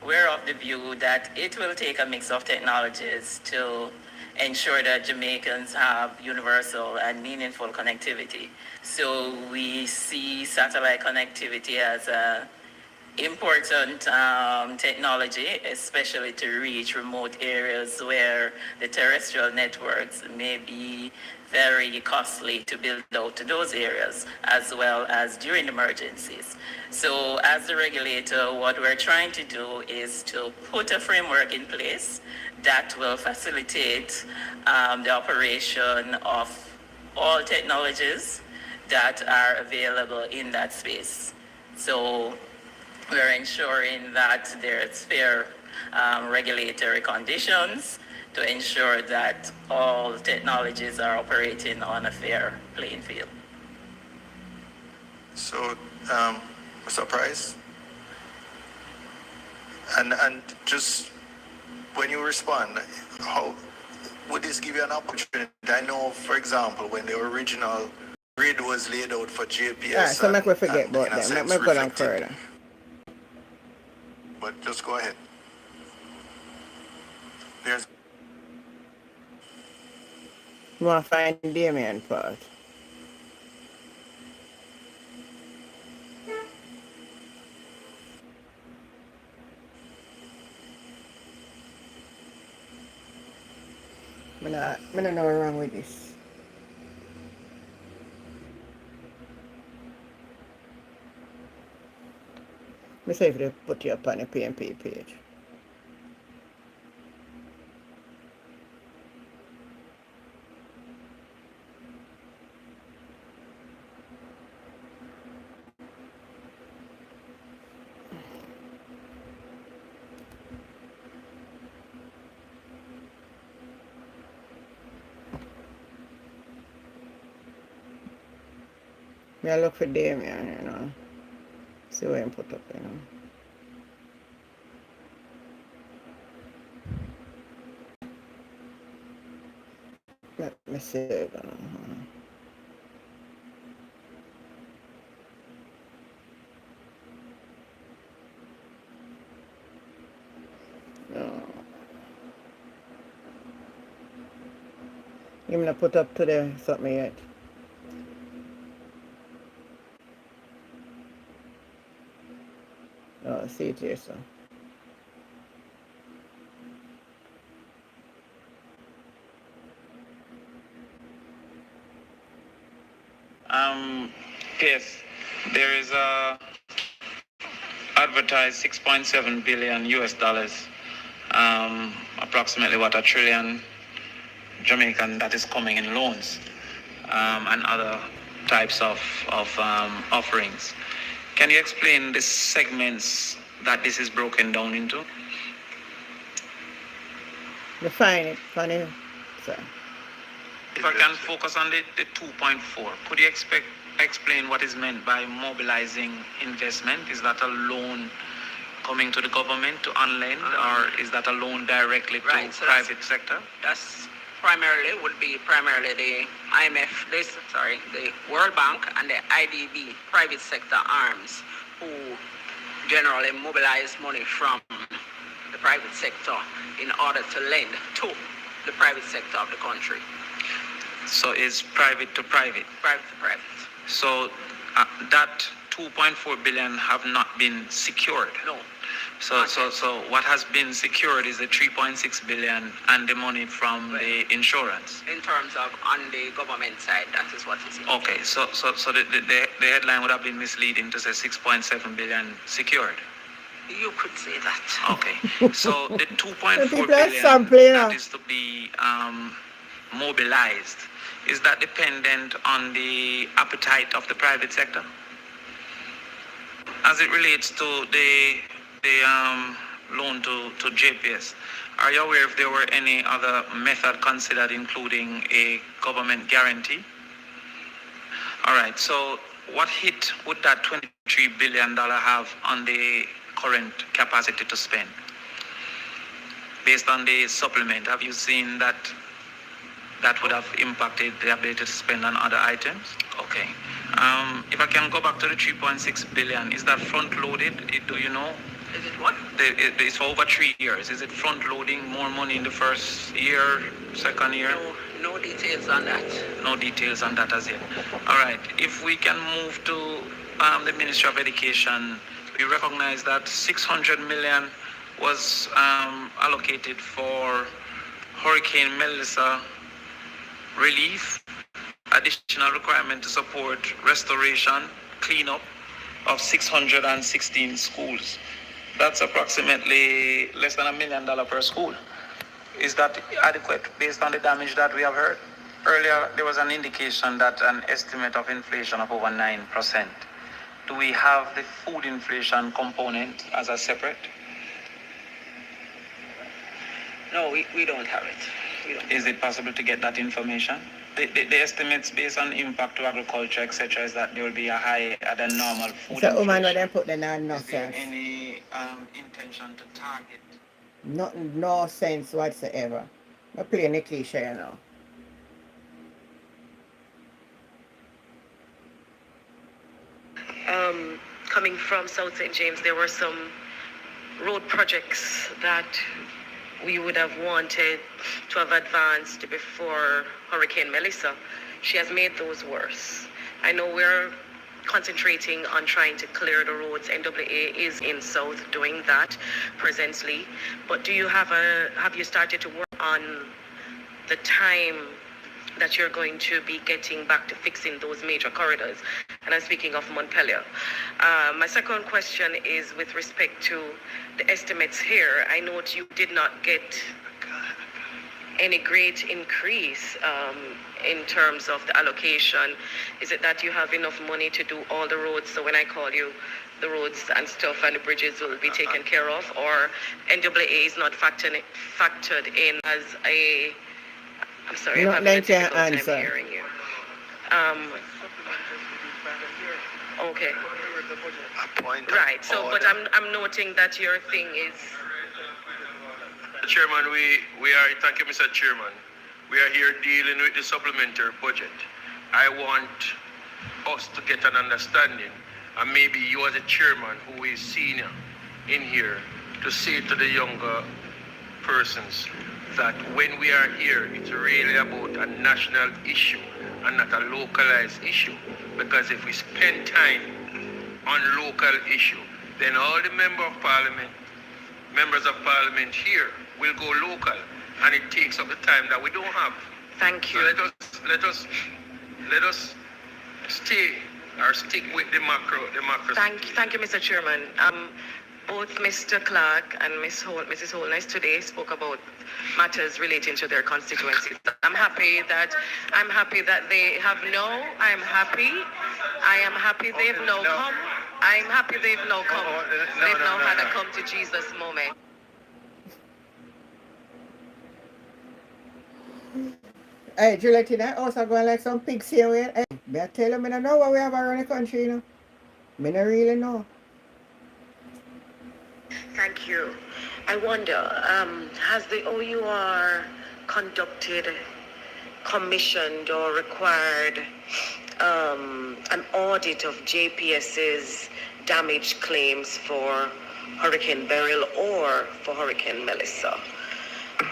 we're of the view that it will take a mix of technologies to ensure that Jamaicans have universal and meaningful connectivity. So we see satellite connectivity as a important technology, especially to reach remote areas where the terrestrial networks may be very costly to build out to those areas, as well as during emergencies. So as the regulator, what we're trying to do is to put a framework in place that will facilitate the operation of all technologies that are available in that space. So we're ensuring that there's fair regulatory conditions to ensure that all technologies are operating on a fair playing field. So, Mr. Price, and just when you respond, how would this give you an opportunity? I know, for example, when the original grid was laid out for JPS. Alright, so make we forget about them. Make we go on further. But just go ahead. There's. You want to find Damien part. I don't know what's wrong with this. Let me see if they put you up on the PMP page. I look for Damien, you know. See what he put up, you know. Let me see. No. I'm gonna put up to the something yet. Oh, see it here, so. Yes, there is a advertised 6.7 billion US dollars, approximately what, $1 trillion Jamaican that is coming in loans and other types of offerings. Can you explain the segments that this is broken down into? Define it, funny. So. If I can focus on the 2.4, could you explain what is meant by mobilizing investment? Is that a loan coming to the government to unlend, or is that a loan directly to Right, so private sector? That's primarily would be primarily the IMF, the World Bank and the IDB, private sector arms, who generally mobilize money from the private sector in order to lend to the private sector of the country. So it's private to private. Private to private. So that 2.4 billion have not been secured. No. So what has been secured is the 3.6 billion and the money from the insurance. In terms of on the government side, that is what is. Okay, so the headline would have been misleading to say 6.7 billion secured. You could say that. Okay, so the 2.4 People are billion sampling, that is to be mobilized, is that dependent on the appetite of the private sector? As it relates to the loan to JPS, are you aware if there were any other method considered, including a government guarantee? All right, so what hit would that $23 billion have on the current capacity to spend? Based on the supplement, have you seen that would have impacted the ability to spend on other items? Okay. If I can go back to the 3.6 billion, is that front loaded? Do you know? Is it what? It's over 3 years. Is it front loading more money in the first year, second year? No details on that. No details on that as yet. All right. If we can move to the Ministry of Education, we recognize that 600 million was allocated for Hurricane Melissa relief, additional requirement to support restoration, cleanup of 616 schools. That's approximately less than $1 million per school. Is that adequate based on the damage that we have heard? Earlier, there was an indication that an estimate of inflation of over 9%. Do we have the food inflation component as a separate? No, we don't have it. Is it possible to get that information? The estimates based on impact to agriculture, etc., is that there will be a higher than normal food So, woman, inflation. they put the no Is there sense. any intention to target? No sense whatsoever. I'm playing a cliche now. Coming from South St. James, there were some road projects that we would have wanted to have advanced before Hurricane Melissa. She has made those worse. I know we're concentrating on trying to clear the roads. NAA is in South doing that presently. But do you have you started to work on the time that you're going to be getting back to fixing those major corridors? And I'm speaking of Montpelier. My second question is with respect to the estimates here. I note you did not get any great increase in terms of the allocation. Is it that you have enough money to do all the roads? So when I call you, the roads and stuff and the bridges will be taken care of? Or NAA is not factored in as a... I'm sorry, I'm having a difficult time hearing you. Okay. Right. So, but I'm noting that your thing is. Chairman, we are. Thank you, Mr. Chairman. We are here dealing with the supplementary budget. I want us to get an understanding, and maybe you as a chairman who is senior in here, to say to the younger persons that when we are here, it's really about a national issue and not a localized issue. Because if we spend time on local issue, then all the members of parliament here will go local, and it takes up the time that we don't have. Thank you. So let us stick with the macro. Thank you, Mr. Chairman. Both Mr. Clark and Mrs. Holiness today spoke about matters relating to their constituencies. I'm happy that they have no. I am happy they've now come. I'm happy they've now come. They've now had a come to Jesus moment. Hey, Juliet, in that house are going like some pigs here. Hey, me I tell you, I don't know what we have around the country, you know. Me don't really know. Thank you. I wonder, has the OUR conducted, commissioned, or required an audit of JPS's damage claims for Hurricane Beryl or for Hurricane Melissa?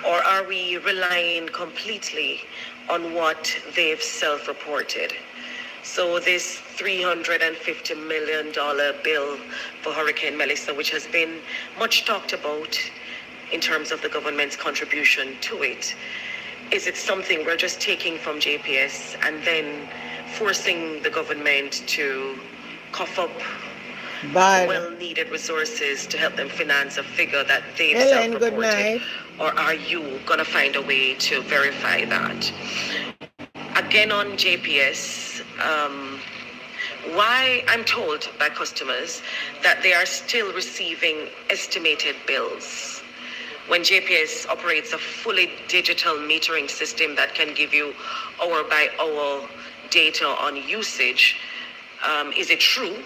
Or are we relying completely on what they've self-reported? So this $350 million bill for Hurricane Melissa, which has been much talked about in terms of the government's contribution to it, is it something we're just taking from JPS and then forcing the government to cough up well-needed resources to help them finance a figure that they've self-reported? Or are you going to find a way to verify that? Again, on JPS, why I'm told by customers that they are still receiving estimated bills when JPS operates a fully digital metering system that can give you hour by hour data on usage. Is it true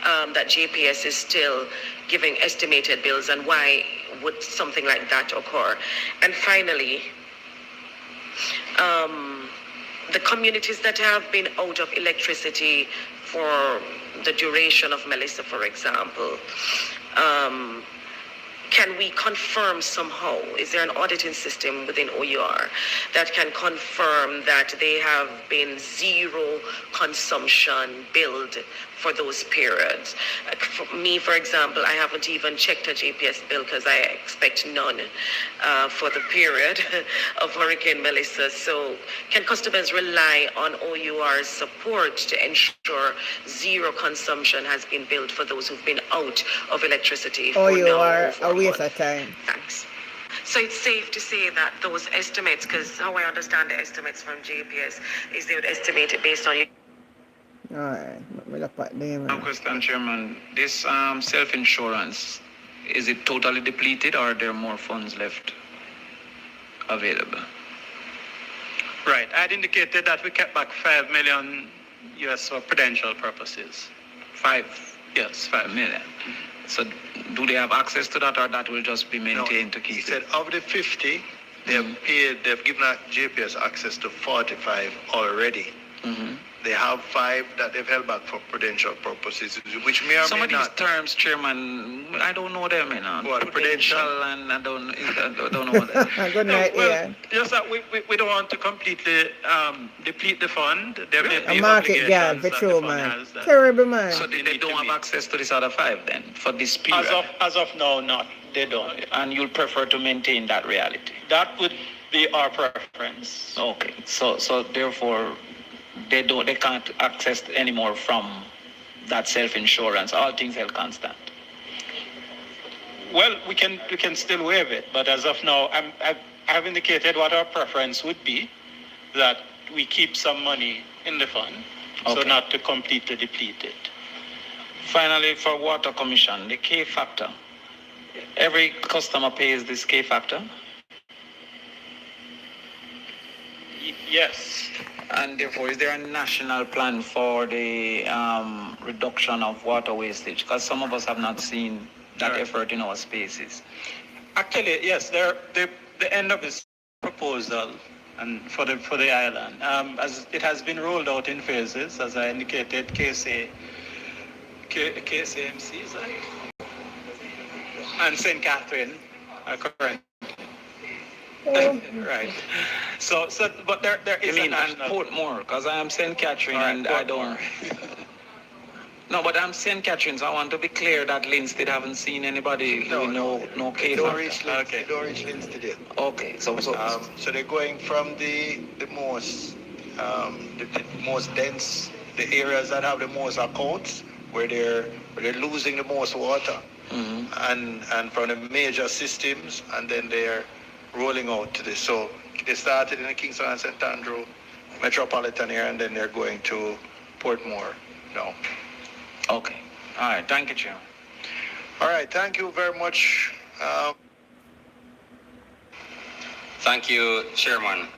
that JPS is still giving estimated bills, and why would something like that occur? And finally, the communities that have been out of electricity for the duration of Melissa, for example, can we confirm somehow, is there an auditing system within OUR that can confirm that they have been zero consumption billed for those periods? For me, for example, I haven't even checked a JPS bill because I expect none for the period of Hurricane Melissa. So can customers rely on OUR's support to ensure zero consumption has been billed for those who've been out of electricity for OUR a waste of time. Thanks. So it's safe to say that those estimates, because how I understand the estimates from JPS is they would estimate it based on... Alright, we'll look at them. Question, Chairman. This self-insurance, is it totally depleted or are there more funds left available? Right. I'd indicated that we kept back $5 million US for prudential purposes. Yes, 5 million. So do they have access to that, or that will just be maintained to keep it? He said of the 50, they've given JPS access to 45 already. They have 5 that they've held back for prudential purposes, which may or some may of these not. terms, Chairman, I don't know them, you know. What, prudential? And I don't know what that. Good night, well, just that we don't want to completely deplete the fund. There may A be market gap for true, man. Terrible, man. So they don't have access to this other 5 then, for this period? As of now, not. They don't. And you'll prefer to maintain that reality? That would be our preference. Okay. So therefore, they can't access any more from that self-insurance, all things held constant. Well, we can still waive it, but as of now, I've indicated what our preference would be, that we keep some money in the fund, so not to completely deplete it. Finally, for Water Commission, the K factor. Every customer pays this K factor? Yes. And therefore, is there a national plan for the reduction of water wastage? Because some of us have not seen that effort in our spaces. Actually, yes, the end of this proposal and for the island, as it has been rolled out in phases, as I indicated, KCMC and St. Catherine are current. Right. So, but there is a national... and Portmore, because I am St. Catherine and I don't... No, but I'm St. Catherine, so I want to be clear that Linstead haven't seen anybody no K They don't factor. reach Linstead yet. Okay, so they're going from the most dense, the areas that have the most accounts, where they're losing the most water, and from the major systems, and then they're rolling out to this. So they started in the Kingston and St. Andrew metropolitan area, and then they're going to Portmore now. Okay. All right. Thank you, Chairman. All right. Thank you very much. Thank you, Chairman.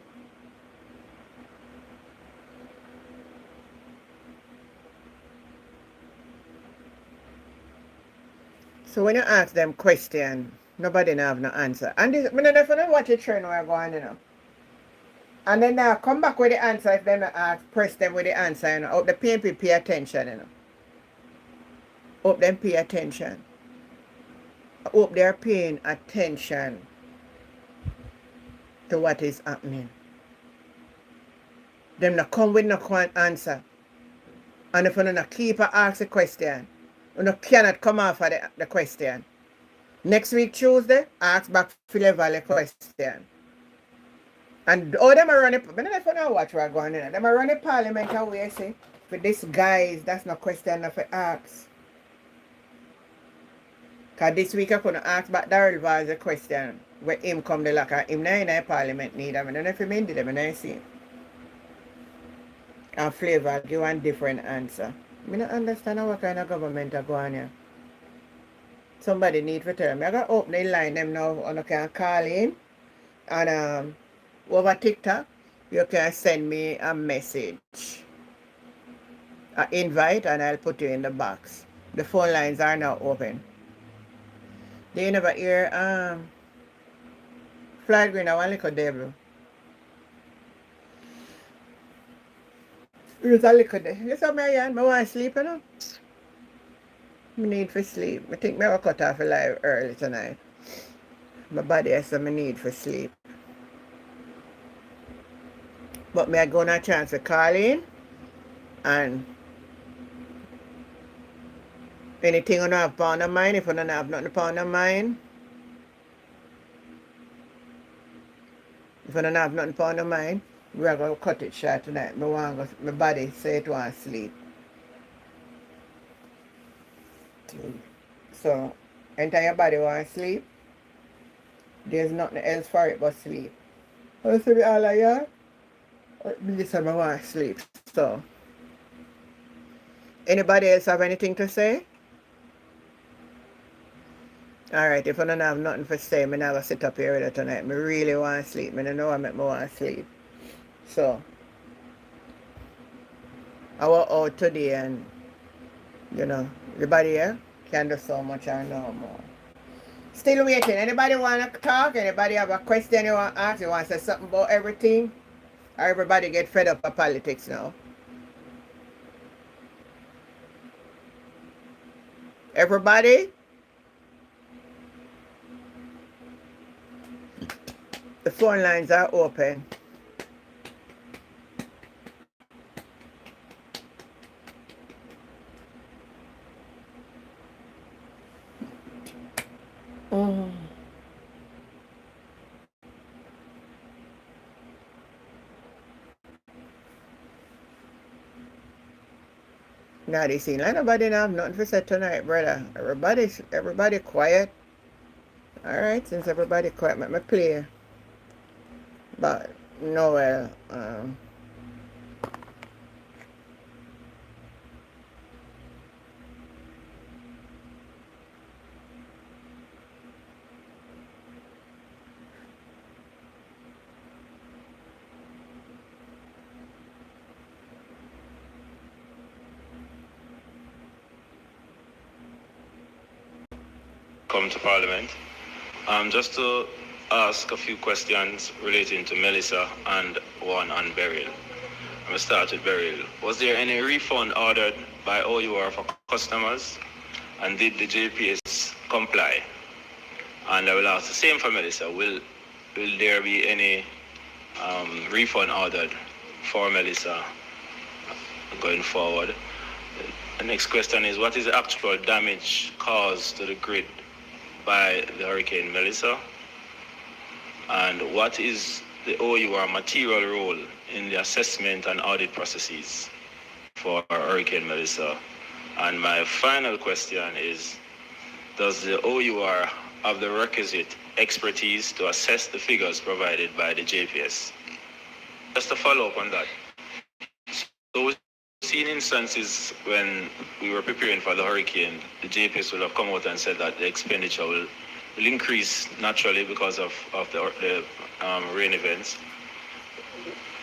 So when you ask them question, nobody now have no answer. And this, I don't know if you know what the trend we're going, you know. And then now come back with the answer if they not ask, press them with the answer, you know. Hope the people pay attention, you know. Hope them pay attention. I hope they're paying attention to what is happening. Them not come with no answer. And if you not keep ask the question, you cannot come off of the question. Next week Tuesday, ask back Philly Valley question. And all them are running, I don't know if you know what we're going in. Them are running parliament away, see. For these guys, that's no question enough to ask. Because this week I couldn't ask back Daryl Vaz a question where him come the locker. Him not in a parliament neither. I don't know if he meant it, I don't see. And Flavor give one different answer. I don't understand what kind of government are going here. Somebody need to tell me. I got open the line them now and I can call in. And over TikTok, you can send me a message. An invite and I'll put you in the box. The phone lines are now open. Do you never hear Flight Green, I want little devil. It's a little devil. You saw me again? I want to sleep, you know? I need for sleep. I think I will cut off a live early tonight. My body has some need for sleep. But me I go on a chance to call in and anything you don't have pound of mine, if you don't have nothing pound of mine, if you don't have nothing pound of mine, we're going to cut it short tonight. My body say it want to sleep. So, anytime your body want to sleep, there's nothing else for it but sleep. I say all of you, this time I want to sleep. So, anybody else have anything to say? Alright, if I don't have nothing to say, I'm not going to sit up here with it tonight. I really want to sleep. I don't know what make me want to sleep. So, I was out today and, you know, everybody here can do so much and no more. Still waiting. Anybody want to talk? Anybody have a question you want to ask? You want to say something about everything? Or everybody get fed up of politics now? Everybody? The phone lines are open. Now they seem like nobody have nothing to say tonight, brother. Everybody quiet. Alright, since everybody quiet, let me play. But Noel, come to Parliament. Just to ask a few questions relating to Melissa and one on burial. I'm going to start with burial. Was there any refund ordered by OUR for customers? And did the JPS comply? And I will ask the same for Melissa. Will there be any refund ordered for Melissa going forward? The next question is, what is the actual damage caused to the grid by the Hurricane Melissa? And what is the OUR material role in the assessment and audit processes for Hurricane Melissa? And my final question is, does the OUR have the requisite expertise to assess the figures provided by the JPS? Just to follow up on that. So we've seen instances when we were preparing for the hurricane, the JPS will have come out and said that the expenditure will increase naturally because of the rain events.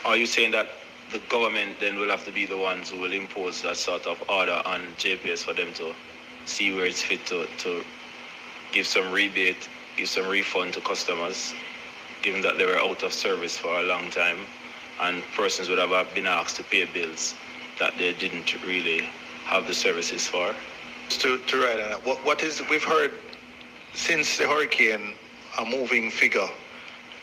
Are you saying that the government then will have to be the ones who will impose that sort of order on JPS for them to see where it's fit to give some rebate, give some refund to customers, given that they were out of service for a long time, and persons would have been asked to pay bills that they didn't really have the services for. To write on that, we've heard since the hurricane a moving figure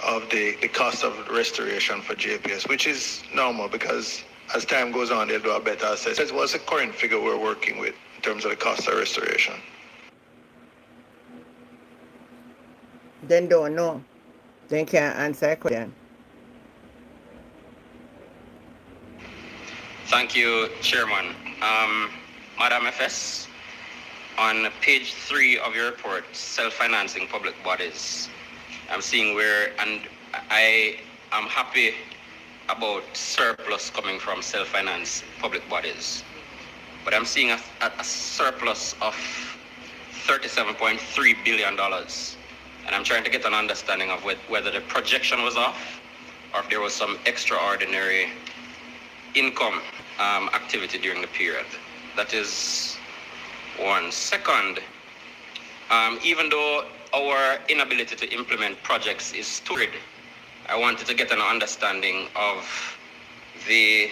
of the cost of restoration for JPS, which is normal because as time goes on, they'll do a better assessment. What's the current figure we're working with in terms of the cost of restoration? They don't know. They can't answer a question. Thank you, Chairman. Madam FS, on page 3 of your report, self-financing public bodies, I'm seeing where, and I am happy about surplus coming from self-finance public bodies, but I'm seeing a surplus of $37.3 billion, and I'm trying to get an understanding of whether the projection was off or if there was some extraordinary income activity during the period. That is one. Second, even though our inability to implement projects is storied, I wanted to get an understanding of the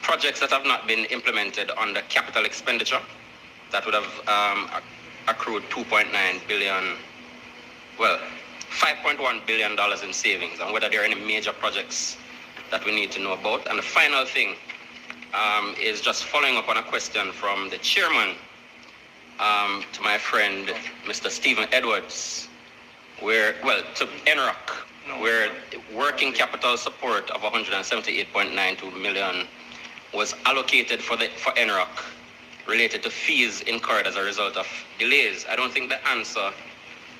projects that have not been implemented under capital expenditure that would have accrued $5.1 billion in savings, and whether there are any major projects that we need to know about. And the final thing is just following up on a question from the chairman to my friend, Mr. Stephen Edwards, to NROC, where working capital support of $178.92 million was allocated for NROC related to fees incurred as a result of delays. I don't think the answer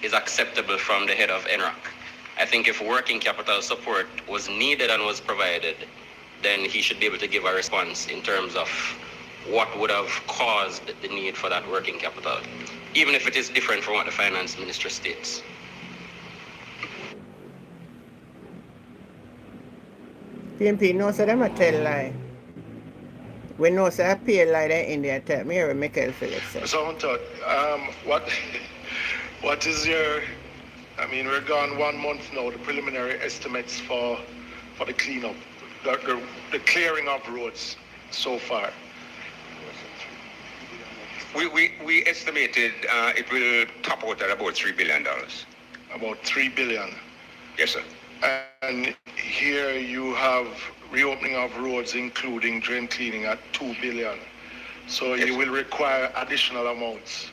is acceptable from the head of NROC. I think if working capital support was needed and was provided, then he should be able to give a response in terms of what would have caused the need for that working capital, even if it is different from what the finance minister states. PMP knows that I'm a tell lie. We know say I pay a lie in India tell me here Michael Phillips said. So what is your, we're gone 1 month now, the preliminary estimates for the cleanup, the clearing of roads so far? We estimated it will top out at about $3 billion. About $3 billion? Yes, sir. And here you have reopening of roads, including drain cleaning, at $2 billion. So yes, you will require additional amounts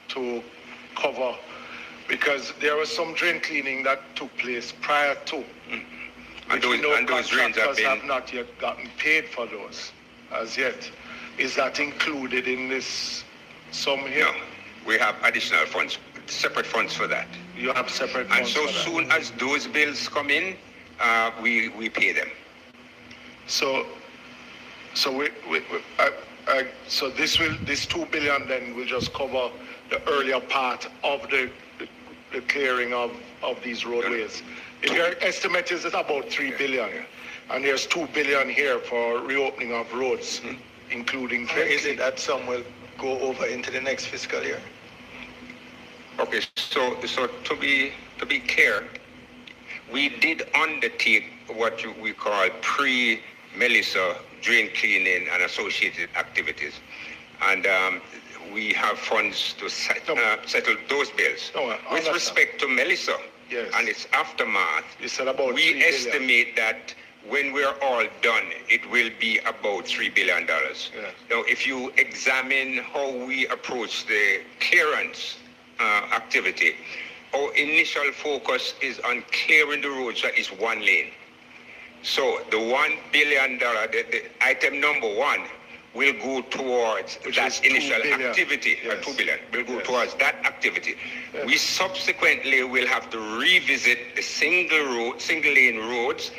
to cover, because there was some drain cleaning that took place prior to. Mm-hmm. And those drains have not yet gotten paid for those as yet. Is that included in this sum here? No, we have additional funds, separate funds for that. You have separate funds for that. And so soon as those bills come in, we pay them. So this $2 billion then will just cover the earlier part of the clearing of these roadways. If your estimate is about $3 billion, and there's $2 billion here for reopening of roads, including drain. Is it that some will go over into the next fiscal year? Okay, so to be clear, we did undertake what we call pre-Melissa drain cleaning and associated activities, and we have funds to settle those bills. With respect to Melissa and its aftermath, we estimate that when we're all done, it will be about $3 billion. Yes. Now, if you examine how we approach the clearance activity, our initial focus is on clearing the roads that is one lane. So the $1 billion, the item number 1, will go towards that initial activity. Yes. $2 billion will go towards that activity. Yes. We subsequently will have to revisit the single lane roads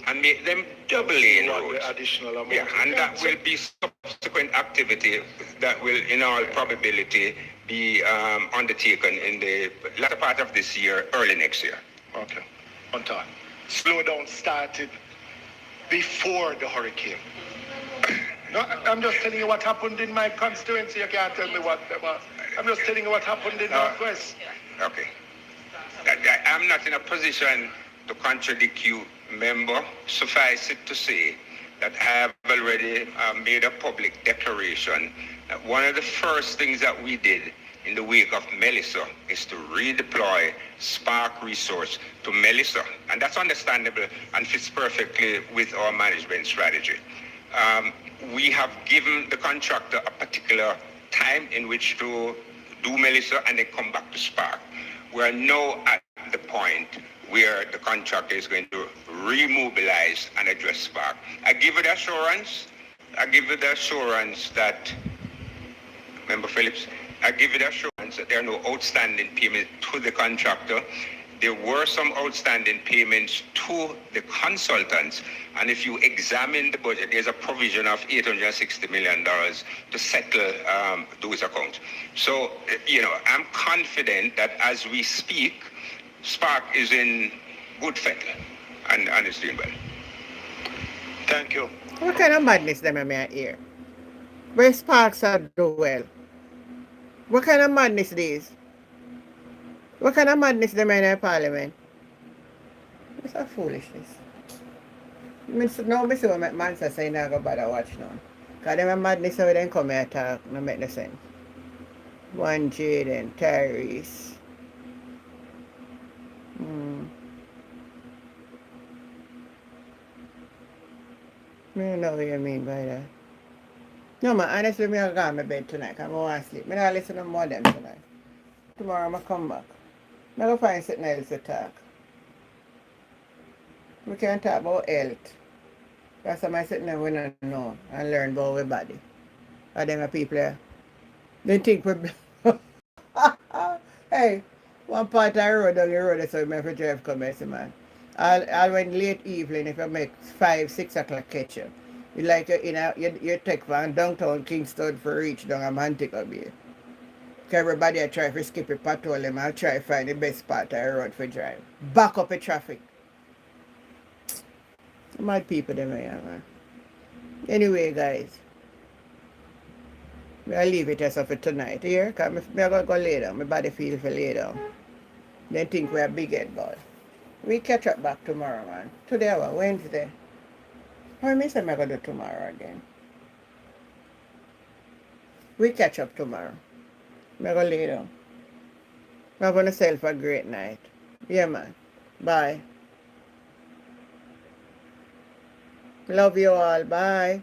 and make them double lane roads. Additional amount. Yeah, and that will be subsequent activity that will, in all probability, be undertaken in the latter part of this year, early next year. Okay, on time. Slowdown started before the hurricane. No, I'm just telling you what happened in my constituency. You can't tell me whatever. I'm just telling you what happened in Northwest. Okay. I'm not in a position to contradict you, member. Suffice it to say that I have already made a public declaration that one of the first things that we did in the wake of Melissa is to redeploy Spark resource to Melissa. And that's understandable and fits perfectly with our management strategy. We have given the contractor a particular time in which to do Melissa and then come back to Spark. We are now at the point where the contractor is going to remobilize and address Spark. I give you the assurance that, Member Phillips, I give you the assurance that there are no outstanding payments to the contractor. There were some outstanding payments to the consultants, and if you examine the budget, there's a provision of $860 million to settle those accounts. So, I'm confident that as we speak, Spark is in good faith and is doing well. Thank you. What kind of madness them am I hear? Where Sparks are do well? What kind of madness this? What kind of madness them in the parliament? It's a foolishness. Now I see what man say now go bother watch now. Because them a madness how they come here talk, no make no sense. One Jaden, Tyrese. I don't know what you mean by that. No man, honestly, me I'll go to my bed tonight because I want to sleep. I don't listen to more of them tonight. Tomorrow I'm going to come back. I'm going to find something else to talk. We can talk about health. That's something sitting there we don't know and learn about our body. And then people, they think we... Hey, one part of the road down the road, so I have to drive come here, man. I'll when late evening, if I make 5, 6 o'clock catch you. You like, you take from downtown Kingston for reach down a Mantico Bay. Because everybody I try to skip a patrol them, I'll try to find the best part of the road for drive. Back up the traffic. Mad people them here, man. Anyway, guys. I'll leave it as for tonight, here. Because I'm going to go lay down. My body feels for lay down. Then think we're a big head boy. We catch up back tomorrow, man. Today, Wednesday. How many am I going to do tomorrow again? We catch up tomorrow. I'm going to lay down. I'm going to self a great night. Yeah, man. Bye. Love you all. Bye.